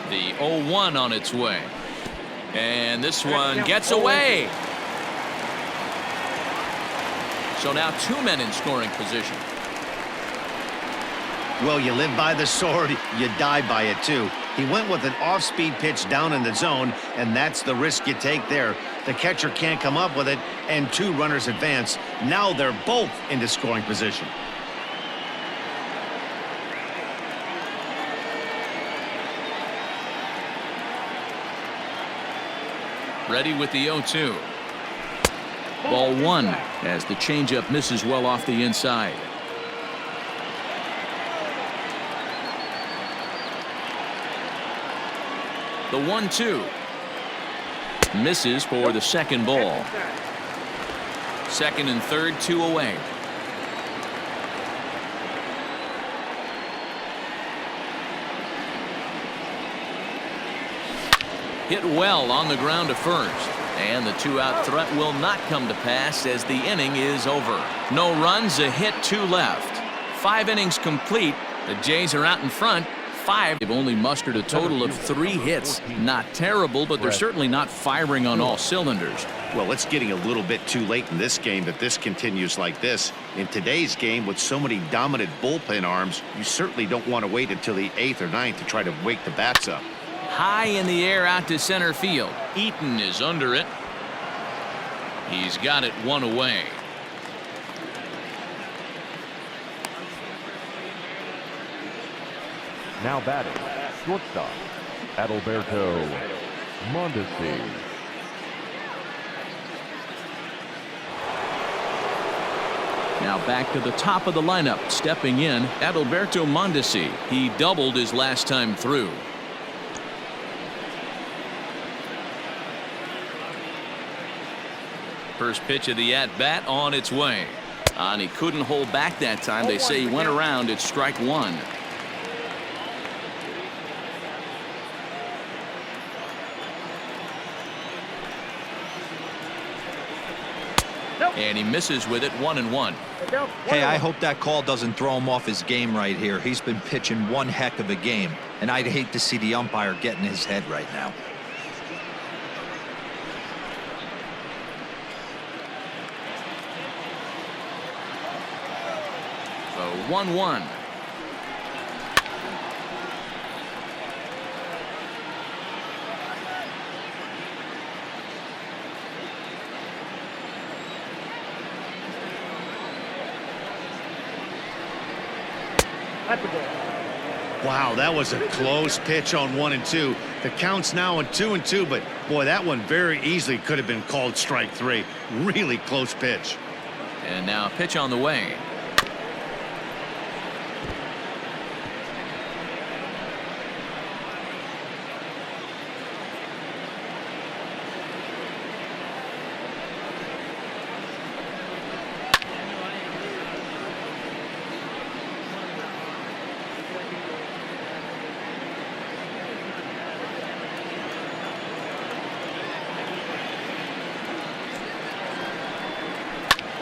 The 0-1 on its way. And this one gets away. So now 2 men in scoring position. Well, you live by the sword, you die by it too. He went with an off-speed pitch down in the zone, and that's the risk you take there. The catcher can't come up with it, and 2 runners advance. Now they're both into scoring position. Ready with the 0-2. Ball 1 as the changeup misses well off the inside. The 1-2. Misses for the second ball. Second and third, 2 away. Hit well on the ground to first. And the 2-out threat will not come to pass as the inning is over. No runs, a hit, 2 left. 5 innings complete. The Jays are out in front. 5. They've only mustered a total of 3 hits. Not terrible, but they're certainly not firing on all cylinders. Well, it's getting a little bit too late in this game if this continues like this. In today's game, with so many dominant bullpen arms, you certainly don't want to wait until the 8th or 9th to try to wake the bats up. High in the air out to center field. Eaton is under it. He's got it 1 away. Now batting, shortstop, Adalberto Mondesi. Now back to the top of the lineup. Stepping in, Adalberto Mondesi. He doubled his last time through. First pitch of the at-bat on its way. And he couldn't hold back that time. They say he went around at strike 1. And he misses with it, 1-1. Hey, I hope that call doesn't throw him off his game right here. He's been pitching one heck of a game, and I'd hate to see the umpire get in his head right now. So 1-1. Wow, that was a close pitch on 1 and 2. The count's now on 2 and 2, but boy, that one very easily could have been called strike 3. Really close pitch. And now a pitch on the way.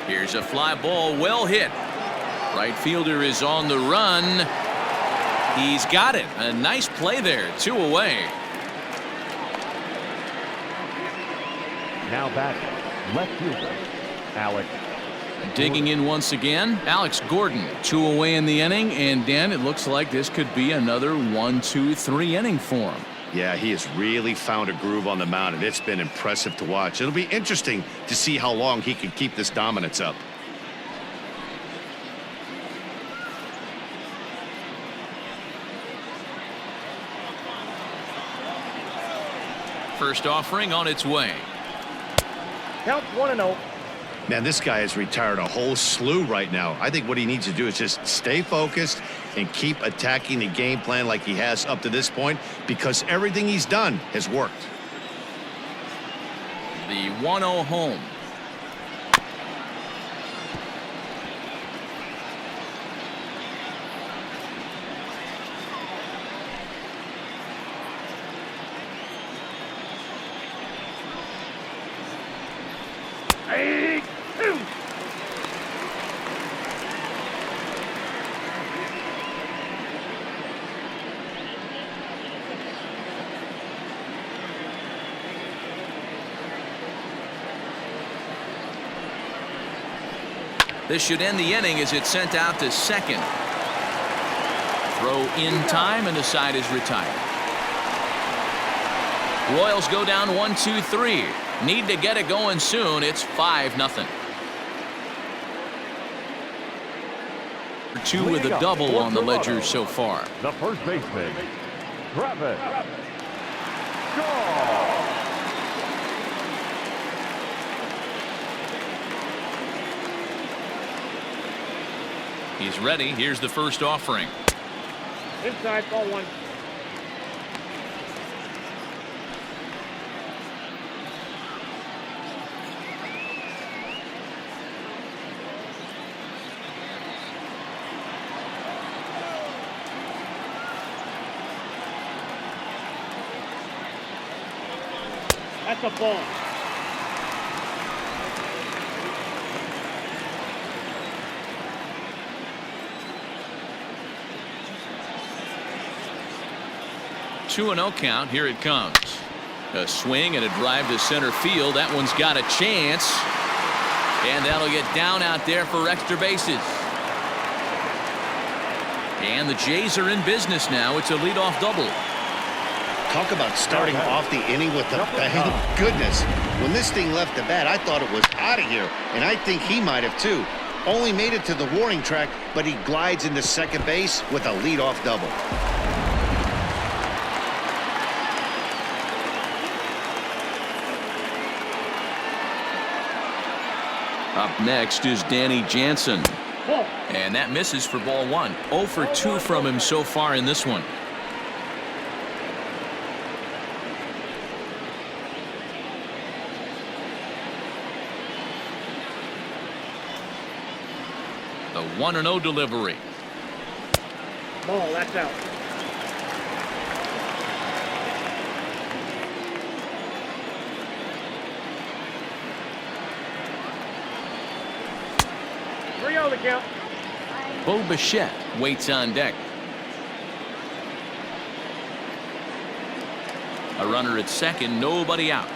Here's a fly ball, well hit. Right fielder is on the run. He's got it. A nice play there. 2 away. Now back, left fielder, Alex. Digging in once again, Alex Gordon. 2 away in the inning, and Dan, it looks like this could be another 1, 2, 3 inning for him. Yeah, he has really found a groove on the mound, and it's been impressive to watch. It'll be interesting to see how long he can keep this dominance up. First offering on its way. Count 1-0. Man, this guy has retired a whole slew right now. I think what he needs to do is just stay focused and keep attacking the game plan like he has up to this point, because everything he's done has worked. The 1-0 home. This should end the inning as it's sent out to second. Throw in time, and the side is retired. Royals go down 1-2-3. Need to get it going soon. It's 5-0. 2 with a double on the ledger so far. The first baseman, Travis Shaw. He's ready. Here's the first offering. Inside, ball 1. That's a ball. Two and 0 count. Here it comes. A swing and a drive to center field. That one's got a chance. And that'll get down out there for extra bases. And the Jays are in business now. It's a leadoff double. Talk about starting off the inning with a bang. Goodness, when this thing left the bat, I thought it was out of here, and I think he might have too. Only made it to the warning track, but he glides into second base with a leadoff double. Up next is Danny Jansen. And that misses for ball 1. 0 for 2 from him so far in this one. The 1-0 delivery. Ball, that's out. count. Bo Bichette waits on deck. A runner at second, nobody out.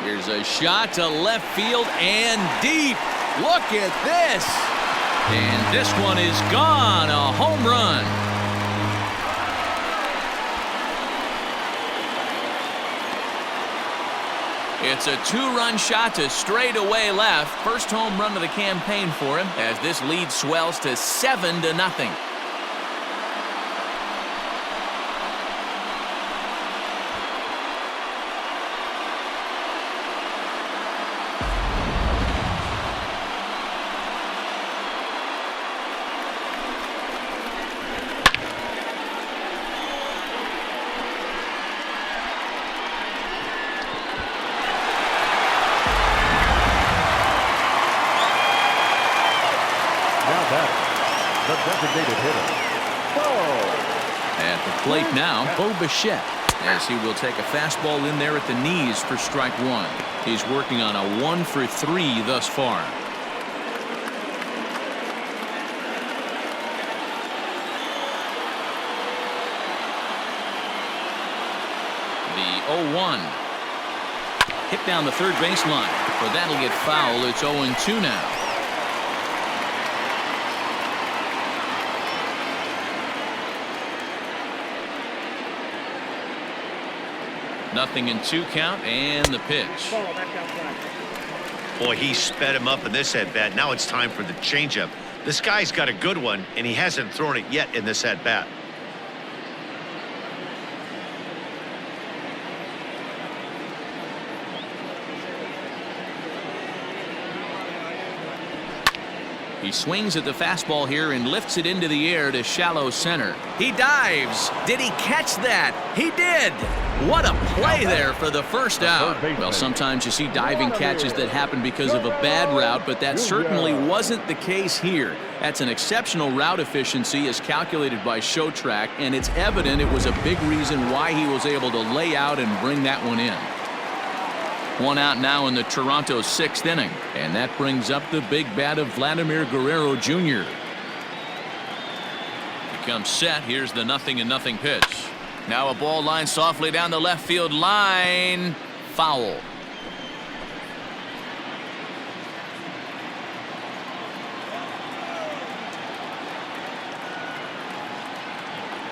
Here's a shot to left field and deep. Look at this. And this one is gone. A home run. It's a two-run shot to straightaway left. First home run of the campaign for him as this lead swells to 7-0. The designated hitter. At the plate now, Bo Bichette, as he will take a fastball in there at the knees for strike one. He's working on a 1 for 3 thus far. The 0-1. Hit down the third baseline, but that'll get foul. It's 0-2 now. Nothing in 2 count and the pitch. Ball, that's outside. Boy, he sped him up in this at-bat. Now it's time for the changeup. This guy's got a good one, and he hasn't thrown it yet in this at-bat. He swings at the fastball here and lifts it into the air to shallow center. He dives. Did he catch that? He did. What a play there for the first out. Well, sometimes you see diving catches that happen because of a bad route, but that certainly wasn't the case here. That's an exceptional route efficiency as calculated by ShowTrack, and it's evident it was a big reason why he was able to lay out and bring that one in. 1 out now in the Toronto 6th inning, and that brings up the big bat of Vladimir Guerrero Jr. Becomes set. Here's the 0-0 pitch. Now a ball line softly down the left field line. Foul.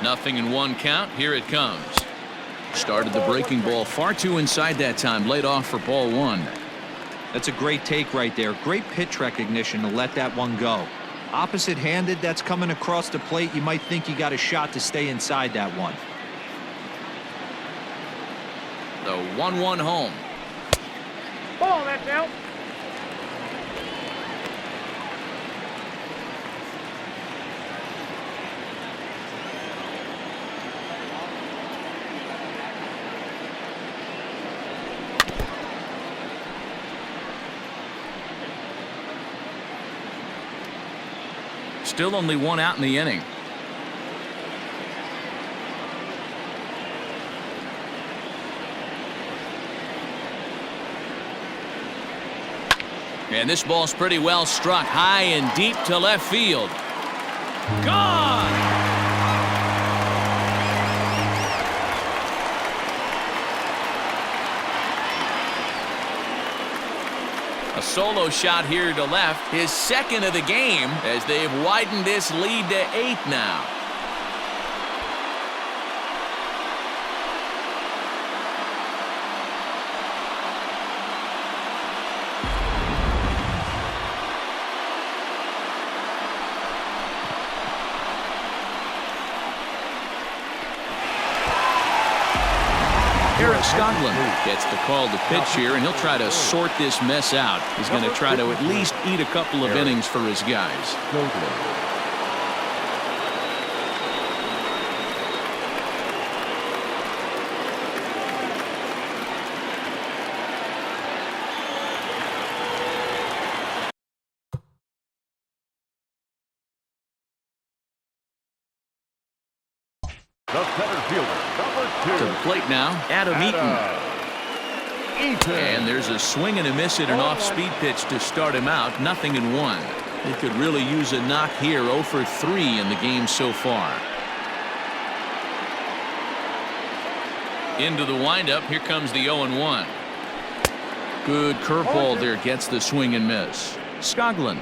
Nothing in 1 count. Here it comes. Started the breaking ball far too inside that time. Laid off for ball 1. That's a great take right there. Great pitch recognition to let that one go. Opposite handed, that's coming across the plate. You might think you got a shot to stay inside that one. The 1-1 home. Ball, that's out. Still only 1 out in the inning. And this ball's pretty well struck high and deep to left field. Gone! A solo shot here to left, his second of the game, as they've widened this lead to 8 now. Skoglund gets the call to pitch here, and he'll try to sort this mess out. He's going to try to at least eat a couple of innings for his guys. The center fielder, number 2. To the plate now, Adam Eaton. And there's a swing and a miss at an off-speed pitch to start him out. 0-1. He could really use a knock here. 0 for 3 in the game so far. Into the windup. Here comes the 0-1. Good curveball there. Gets the swing and miss. Skoglund,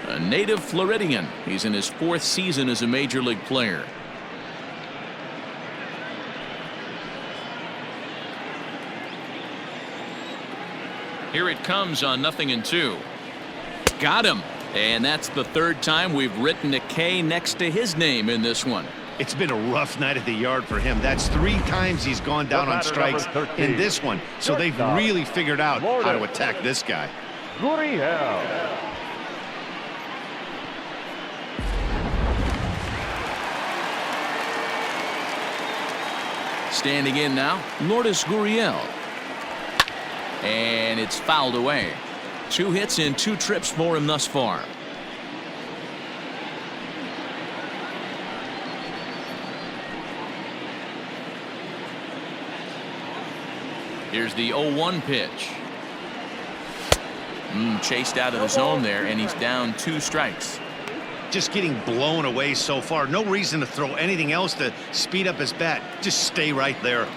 a native Floridian. He's in his 4th season as a major league player. Here it comes on 0-2. Got him. And that's the 3rd time we've written a K next to his name in this one. It's been a rough night at the yard for him. That's 3 times he's gone down on strikes in this one. So they've really figured out how to attack this guy. Standing in now, Lourdes Gurriel. And it's fouled away. 2 hits and 2 trips for him thus far. Here's the 0-1 pitch. Chased out of the zone there, and he's down 2 strikes. Just getting blown away so far. No reason to throw anything else to speed up his bat. Just stay right there.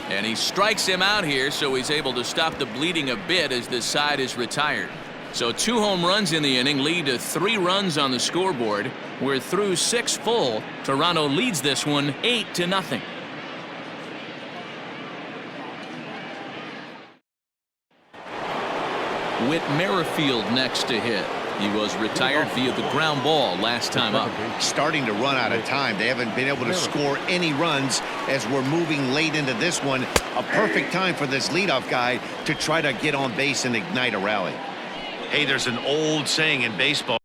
And he strikes him out here, so he's able to stop the bleeding a bit as this side is retired. So 2 home runs in the inning lead to 3 runs on the scoreboard. We're through 6 full. Toronto leads this one 8-0. Whit Merrifield next to hit. He was retired via the ground ball last time up. Starting to run out of time. They haven't been able to score any runs as we're moving late into this one. A perfect time for this leadoff guy to try to get on base and ignite a rally. Hey, there's an old saying in baseball.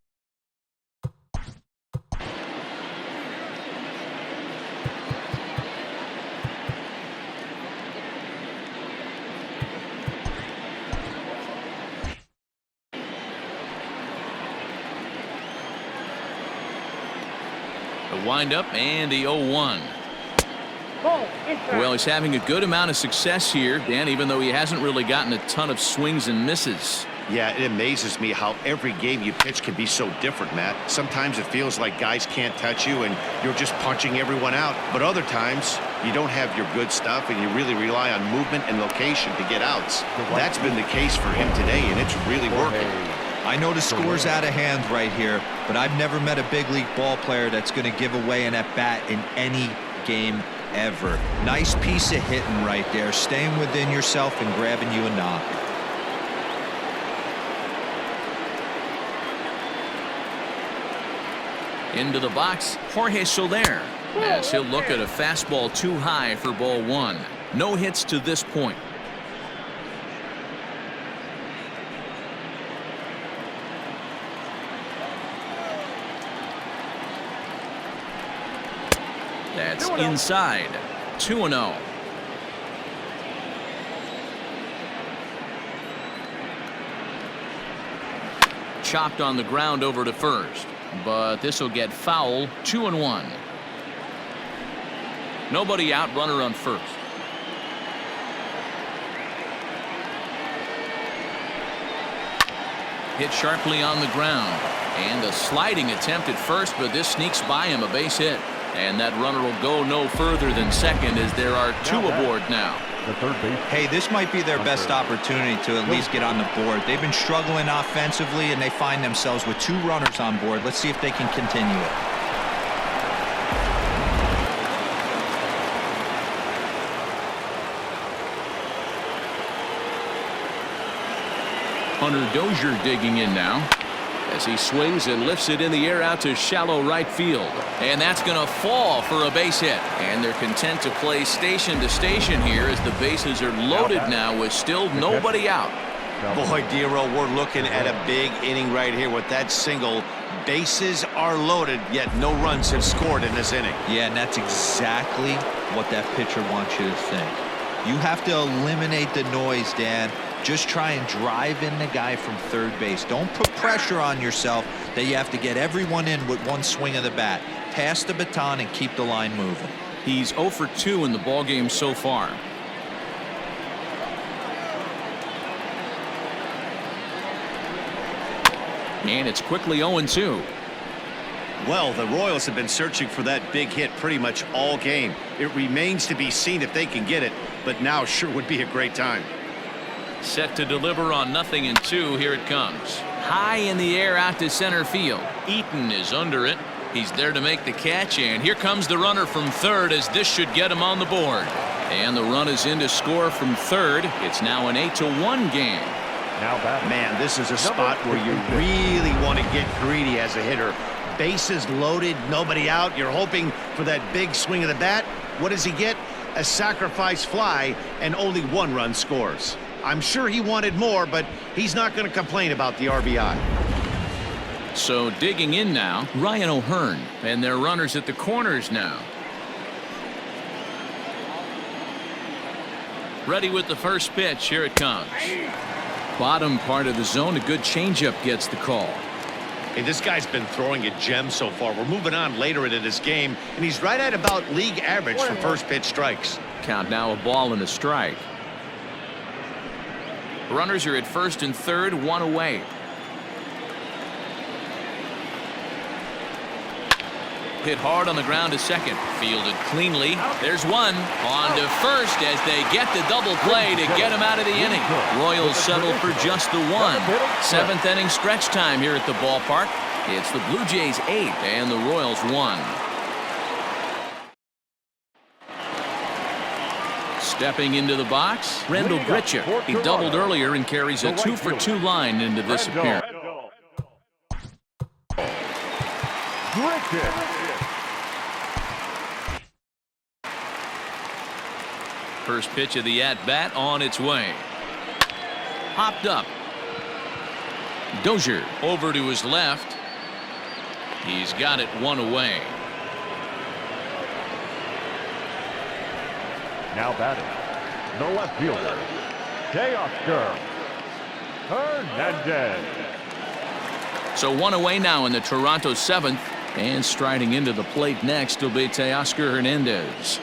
Wind up and the 0-1. Well, he's having a good amount of success here, Dan, even though he hasn't really gotten a ton of swings and misses. Yeah, it amazes me how every game you pitch can be so different, Matt. Sometimes it feels like guys can't touch you and you're just punching everyone out. But other times you don't have your good stuff and you really rely on movement and location to get outs. That's been the case for him today, and it's really working. I know the score's out of hand right here, but I've never met a big league ball player that's going to give away an at-bat in any game ever. Nice piece of hitting right there, staying within yourself and grabbing you a knock. Into the box, Jorge Soler, as he'll look at a fastball too high for ball 1. No hits to this point. That's inside. 2-0. Chopped on the ground over to first, but this will get foul. 2-1. Nobody out, runner on first. Hit sharply on the ground, and a sliding attempt at first, but this sneaks by him, a base hit. And that runner will go no further than second as there are 2 aboard now. Hey, this might be their best opportunity to at least get on the board. They've been struggling offensively, and they find themselves with 2 runners on board. Let's see if they can continue it. Hunter Dozier digging in now as he swings and lifts it in the air out to shallow right field, and that's going to fall for a base hit, and they're content to play station to station here as the bases are loaded now with still nobody out. Boy, Dero, we're looking at a big inning right here with that single. Bases are loaded, yet no runs have scored in this inning. Yeah, and that's exactly what that pitcher wants you to think. You have to eliminate the noise, Dan. Just try and drive in the guy from third base. Don't put pressure on yourself that you have to get everyone in with one swing of the bat. Pass the baton and keep the line moving. He's 0 for 2 in the ballgame so far. And it's quickly 0-2. Well, the Royals have been searching for that big hit pretty much all game. It remains to be seen if they can get it, but now sure would be a great time. Set to deliver on 0-2. Here it comes. High in the air out to center field. Eaton is under it. He's there to make the catch, and here comes the runner from third, as this should get him on the board. And the run is in to score from third. It's now an 8-1 game. Now batting. Man, this is a spot where you really want to get greedy as a hitter. Bases loaded, nobody out. You're hoping for that big swing of the bat. What does he get? A sacrifice fly, and only 1 run scores. I'm sure he wanted more, but he's not going to complain about the RBI. So digging in now, Ryan O'Hearn, and their runners at the corners now. Ready with the first pitch. Here it comes. Bottom part of the zone. A good changeup gets the call. Hey, this guy's been throwing a gem so far. We're moving on later into this game, and he's right at about league average for first pitch strikes. Count now, a ball and a strike. Runners are at first and third, 1 away. Hit hard on the ground to second. Fielded cleanly. There's one. On to first as they get the double play to get him out of the inning. Royals settle for just the 1. 7th inning stretch time here at the ballpark. It's the Blue Jays 8 and the Royals 1. Stepping into the box, Randall Grichuk. He doubled earlier and carries a 2-for-2 line into this appearance. First pitch of the at-bat on its way. Hopped up. Dozier over to his left. He's got it 1 away. Now batting, the left fielder, Teoscar Hernandez. So 1 away now in the Toronto 7th, and striding into the plate next will be Teoscar Hernandez.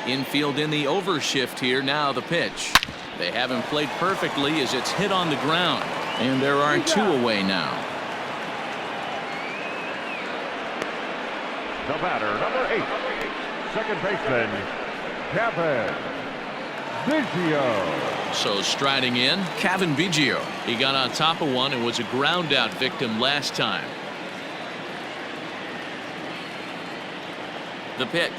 Infield in the overshift here. Now the pitch. They haven't played perfectly as it's hit on the ground, and there are 2 away now. The batter, number 8, second baseman, Gaviglio. So striding in, Gaviglio. He got on top of one and was a ground out victim last time. The pitch.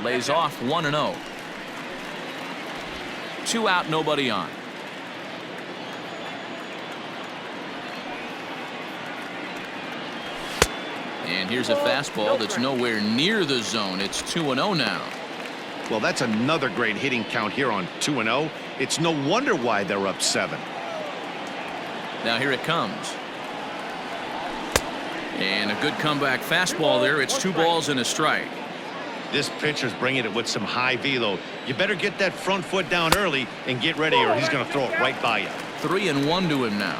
Lays off 1-0. 2 out, nobody on. And here's a fastball that's nowhere near the zone. It's 2-0 now. Well, that's another great hitting count here on 2-0. It's no wonder why they're up 7. Now here it comes. And a good comeback fastball there. It's 2 balls and a strike. This pitcher's bringing it with some high velo. You better get that front foot down early and get ready, or he's going to throw it right by you. 3-1 to him now.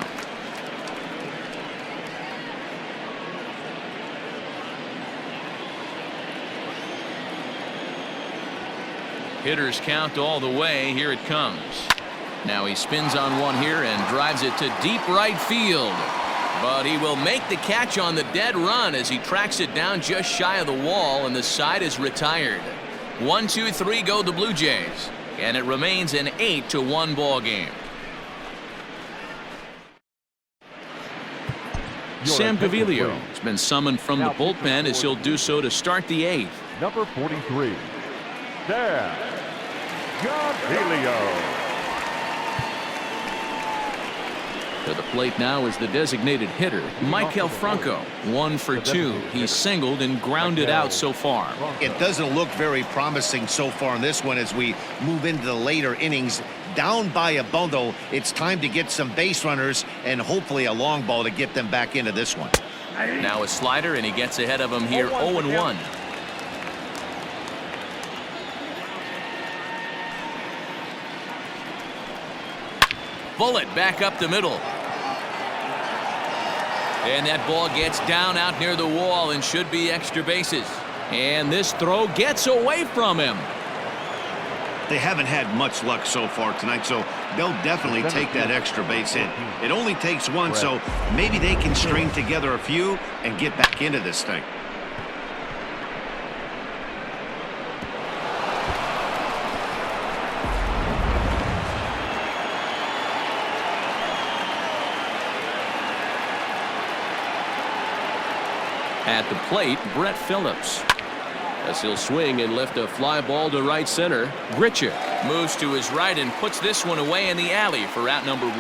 Hitters count all the way. Here it comes. Now he spins on one here and drives it to deep right field. But he will make the catch on the dead run as he tracks it down just shy of the wall, and the side is retired. 1, 2, 3 go the Blue Jays, and it remains an 8-1 ball game. Sam Gaviglio has been summoned from the bullpen as he'll do so to start the 8th. Number 43, Sam Gaviglio. To the plate now is the designated hitter, Michael Franco. 1 for 2. He's singled and grounded out so far. It doesn't look very promising so far in this one as we move into the later innings. Down by a bundle, it's time to get some base runners and hopefully a long ball to get them back into this one. Now a slider, and he gets ahead of him here, 0-1. Bullet back up the middle. And that ball gets down out near the wall and should be extra bases. And this throw gets away from him. They haven't had much luck so far tonight, so they'll definitely take that extra base hit. It only takes one, so maybe they can string together a few and get back into this thing. At the plate, Brett Phillips. As he'll swing and lift a fly ball to right center. Grichuk Moves to his right and puts this one away in the alley for out number 1.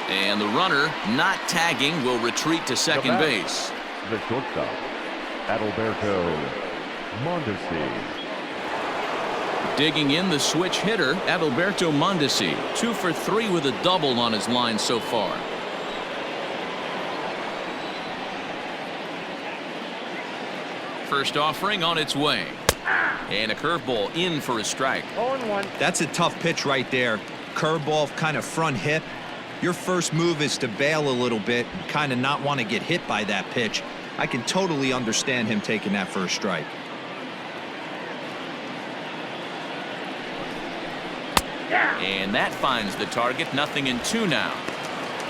And the runner, not tagging, will retreat to second base. The shortstop, Adalberto Mondesi. Digging in the switch hitter, Adalberto Mondesi, 2 for 3 with a double on his line so far. First offering on its way. And a curveball in for a strike. 0-1. That's a tough pitch right there. Curveball, kind of front hip. Your first move is to bail a little bit and kind of not want to get hit by that pitch. I can totally understand him taking that for a strike. And that finds the target. 0-2 now.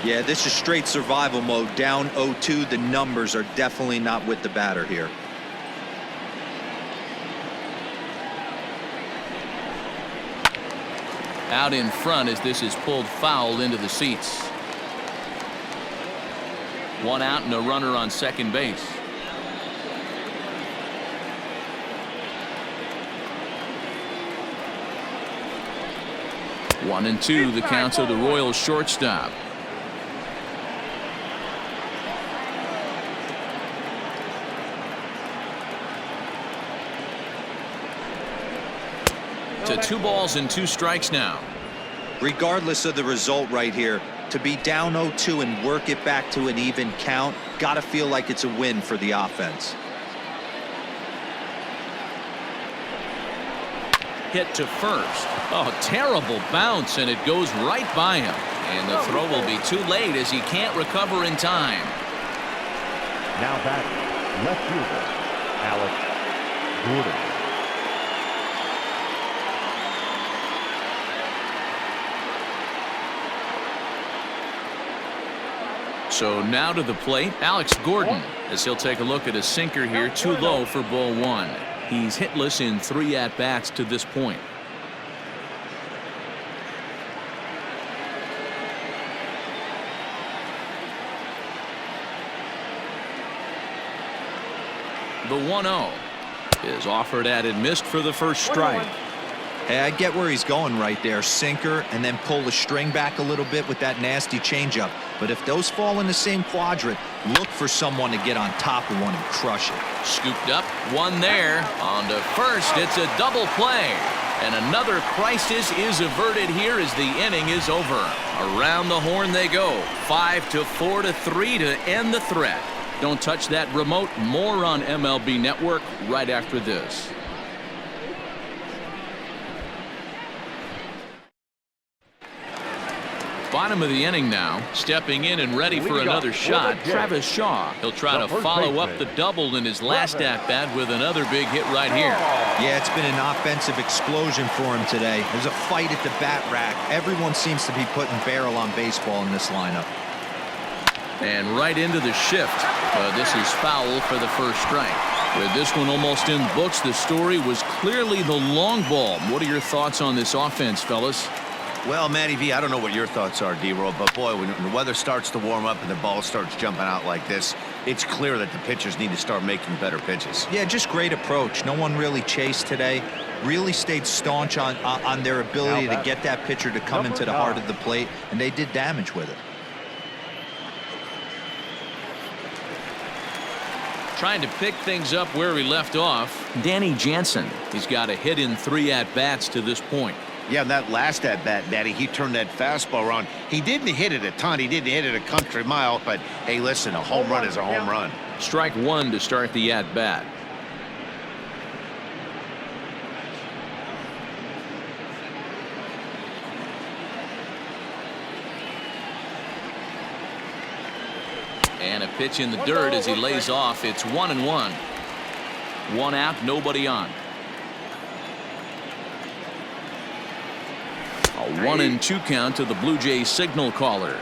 Yeah, this is straight survival mode. Down 0-2. The numbers are definitely not with the batter here. Out in front as this is pulled foul into the seats. 1 out and a runner on second base. One and 2 the count to the Royals shortstop. To 2 balls and 2 strikes now. Regardless of the result right here, to be down 0-2 and work it back to an even count, gotta feel like it's a win for the offense. Hit to first. Oh, terrible bounce, and it goes right by him. And the throw will be too late as he can't recover in time. Now back, left fielder, Alex Gordon. So now to the plate, Alex Gordon, as he'll take a look at a sinker here, too low for ball 1. He's hitless in 3 at-bats to this point. The 1-0 is offered at and missed for the first strike. Hey, I get where he's going right there. Sinker and then pull the string back a little bit with that nasty changeup. But if those fall in the same quadrant, look for someone to get on top of one and crush it. Scooped up, one there. On to first, it's a double play. And another crisis is averted here as the inning is over. Around the horn they go. 5-4 to 3 to end the threat. Don't touch that remote. More on MLB Network right after this. Bottom of the inning now. Stepping in and ready for another shot, Travis Shaw. He'll try to follow up the double in his last at-bat with another big hit right here. Yeah, it's been an offensive explosion for him today. There's a fight at the bat rack. Everyone seems to be putting barrel on baseball in this lineup. And right into the shift. This is foul for the first strike. With this one almost in the books, the story was clearly the long ball. What are your thoughts on this offense, fellas? Well, Matty V, I don't know what your thoughts are, D-Roll, but boy, when the weather starts to warm up and the ball starts jumping out like this, it's clear that the pitchers need to start making better pitches. Yeah, just great approach. No one really chased today. Really stayed staunch on their ability to get that pitcher to come into the heart of the plate, and they did damage with it. Trying to pick things up where we left off, Danny Jansen. He's got a hit in 3 at-bats to this point. Yeah, and that last at-bat, Matty, he turned that fastball around. He didn't hit it a ton. He didn't hit it a country mile, but hey, listen, a home run is a home run. Strike 1 to start the at-bat. And a pitch in the dirt as he lays off. It's 1-1. 1 out, nobody on. 1-2 count to the Blue Jays signal caller.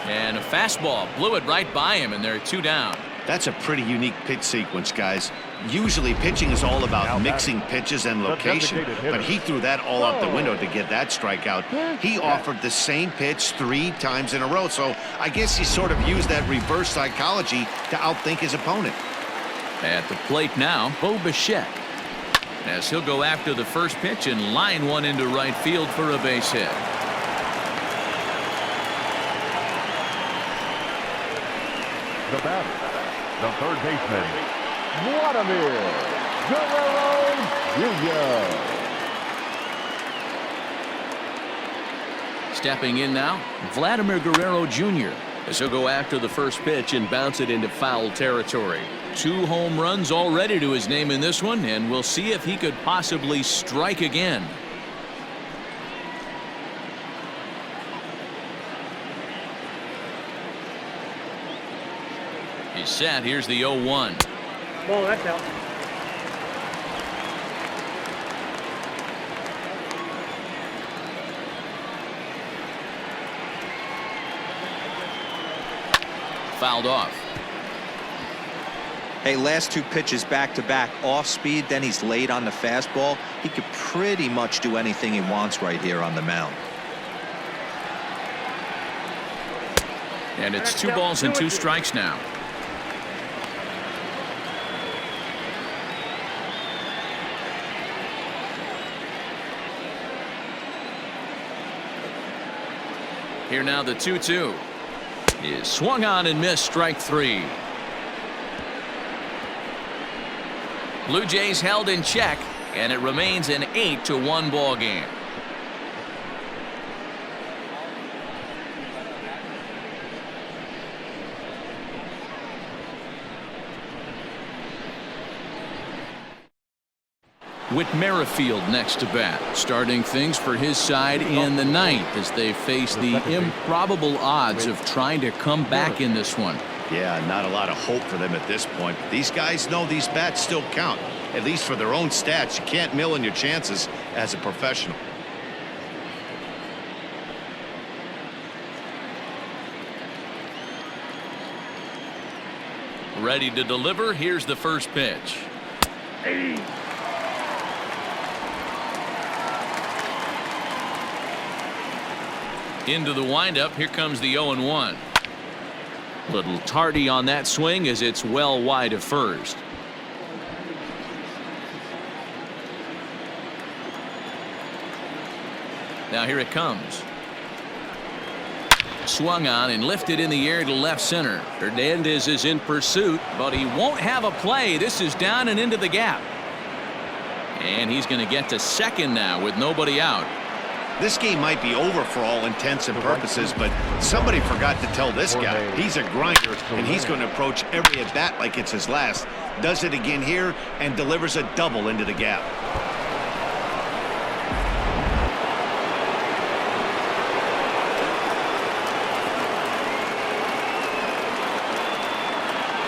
And a fastball blew it right by him, and they're 2 down. That's a pretty unique pitch sequence, guys. Usually pitching is all about mixing pitches and location, but he threw that all out the window to get that strikeout. He offered the same pitch 3 times in a row, so I guess he sort of used that reverse psychology to outthink his opponent. At the plate now, Bo Bichette, as he'll go after the first pitch and line one into right field for a base hit. The batter, the third baseman, Vladimir Guerrero Jr. Stepping in now, Vladimir Guerrero Jr. as he'll go after the first pitch and bounce it into foul territory. 2 home runs already to his name in this one, and we'll see if he could possibly strike again. He's set. Here's the 0-1. Ball, that's out. Fouled off. Hey, last 2 pitches back-to-back off speed, then he's late on the fastball. He could pretty much do anything he wants right here on the mound. And it's 2 balls and 2 strikes now. Here now the 2-2 is swung on and missed, strike 3. Blue Jays held in check, and it remains an 8-1 ball game. Whit Merrifield next to bat, starting things for his side in the 9th as they face the improbable odds of trying to come back in this one. Yeah, not a lot of hope for them at this point. These guys know these bats still count, at least for their own stats. You can't mill in your chances as a professional. Ready to deliver. Here's the first pitch. Into the windup. Here comes the 0-1. Little tardy on that swing as it's well wide of first. Now here it comes. Swung on and lifted in the air to left center. Hernandez is in pursuit, but he won't have a play. This is down and into the gap. And he's going to get to second now with nobody out. This game might be over for all intents and purposes, but somebody forgot to tell this guy he's a grinder, and he's going to approach every at-bat like it's his last. Does it again here and delivers a double into the gap.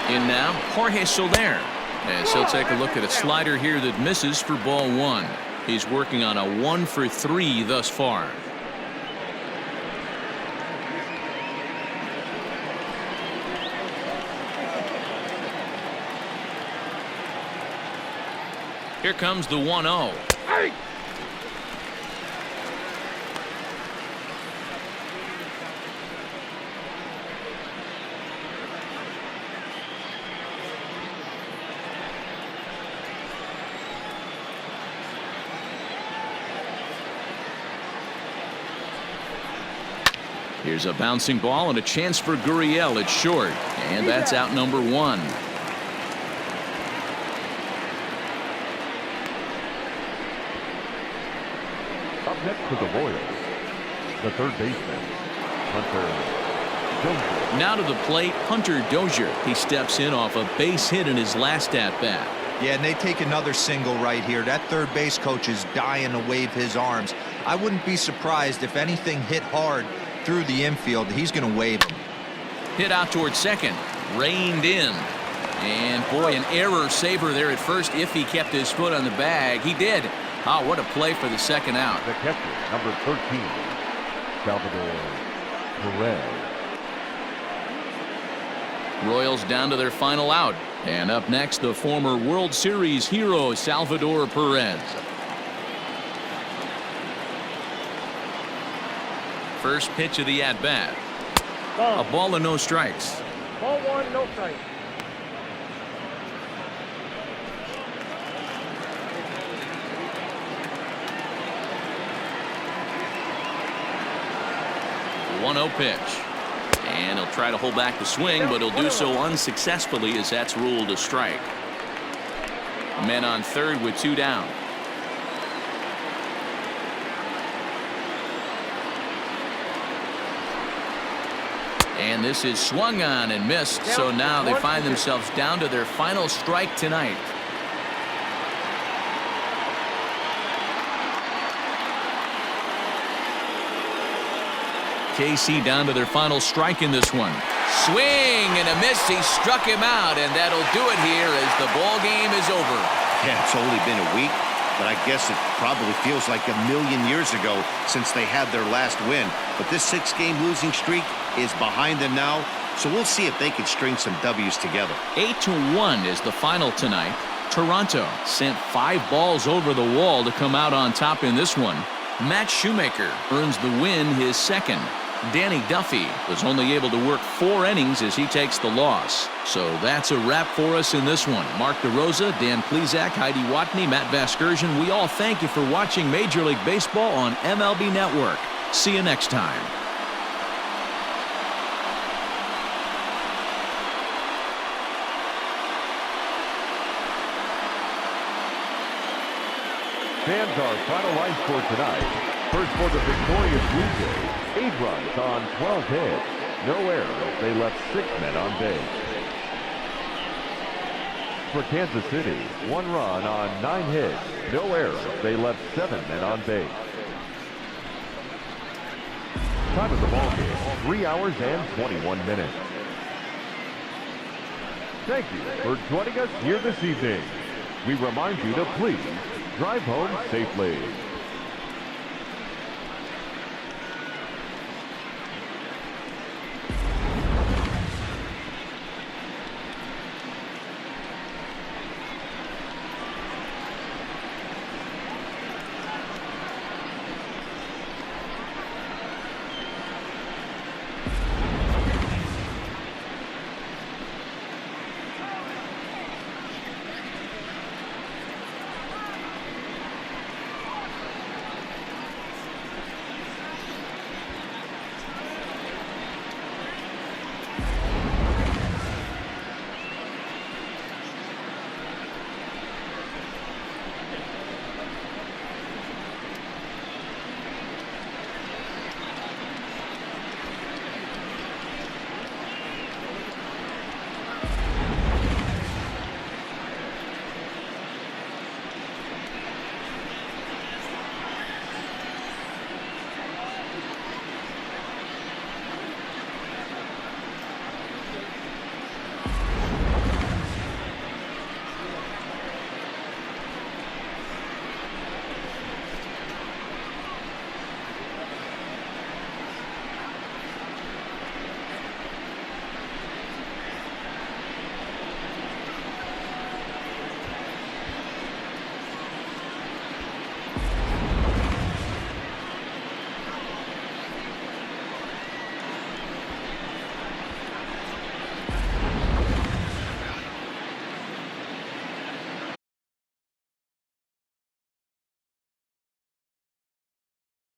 In now, Jorge Soler, as he'll take a look at a slider here that misses for ball 1. He's working on a 1-for-3 thus far. Here comes the 1-0. Here's a bouncing ball and a chance for Gurriel at short, and that's out number 1. Up next to the Royals, the third baseman, Hunter Dozier. Now to the plate, Hunter Dozier. He steps in off a base hit in his last at-bat. Yeah, and they take another single right here. That third base coach is dying to wave his arms. I wouldn't be surprised if anything hit hard through the infield. He's going to wave him. Hit out towards second. Reined in. And boy, an error saver there at first if he kept his foot on the bag. He did. Oh, what a play for the second out. The catcher, number 13, Salvador Perez. Royals down to their final out. And up next, the former World Series hero, Salvador Perez. First pitch of the at-bat. A ball and no strikes. Ball one, no strike. One-0 pitch. And he'll try to hold back the swing, but he'll do so unsuccessfully as that's ruled a strike. Men on third with 2 down. And this is swung on and missed, so now they find themselves down to their final strike tonight. KC down to their final strike in this one. Swing and a miss. He struck him out, and that'll do it here as the ball game is over. Yeah, it's only been a week, but I guess it probably feels like a million years ago since they had their last win. But this 6-game losing streak is behind them now, so we'll see if they can string some W's together. 8-1 is the final tonight. Toronto sent 5 balls over the wall to come out on top in this one. Matt Shoemaker earns the win, his second. Danny Duffy was only able to work 4 innings as he takes the loss. So that's a wrap for us in this one. Mark DeRosa, Dan Plezak, Heidi Watney, Matt Vasgersian, we all thank you for watching Major League Baseball on MLB Network. See you next time. Fans are finalized for tonight. First for the victorious Blue Jays, 8 runs on 12 hits. No errors. They left 6 men on base. For Kansas City, 1 run on 9 hits. No errors. They left 7 men on base. Time of the ball game, 3 hours and 21 minutes. Thank you for joining us here this evening. We remind you to please drive home safely.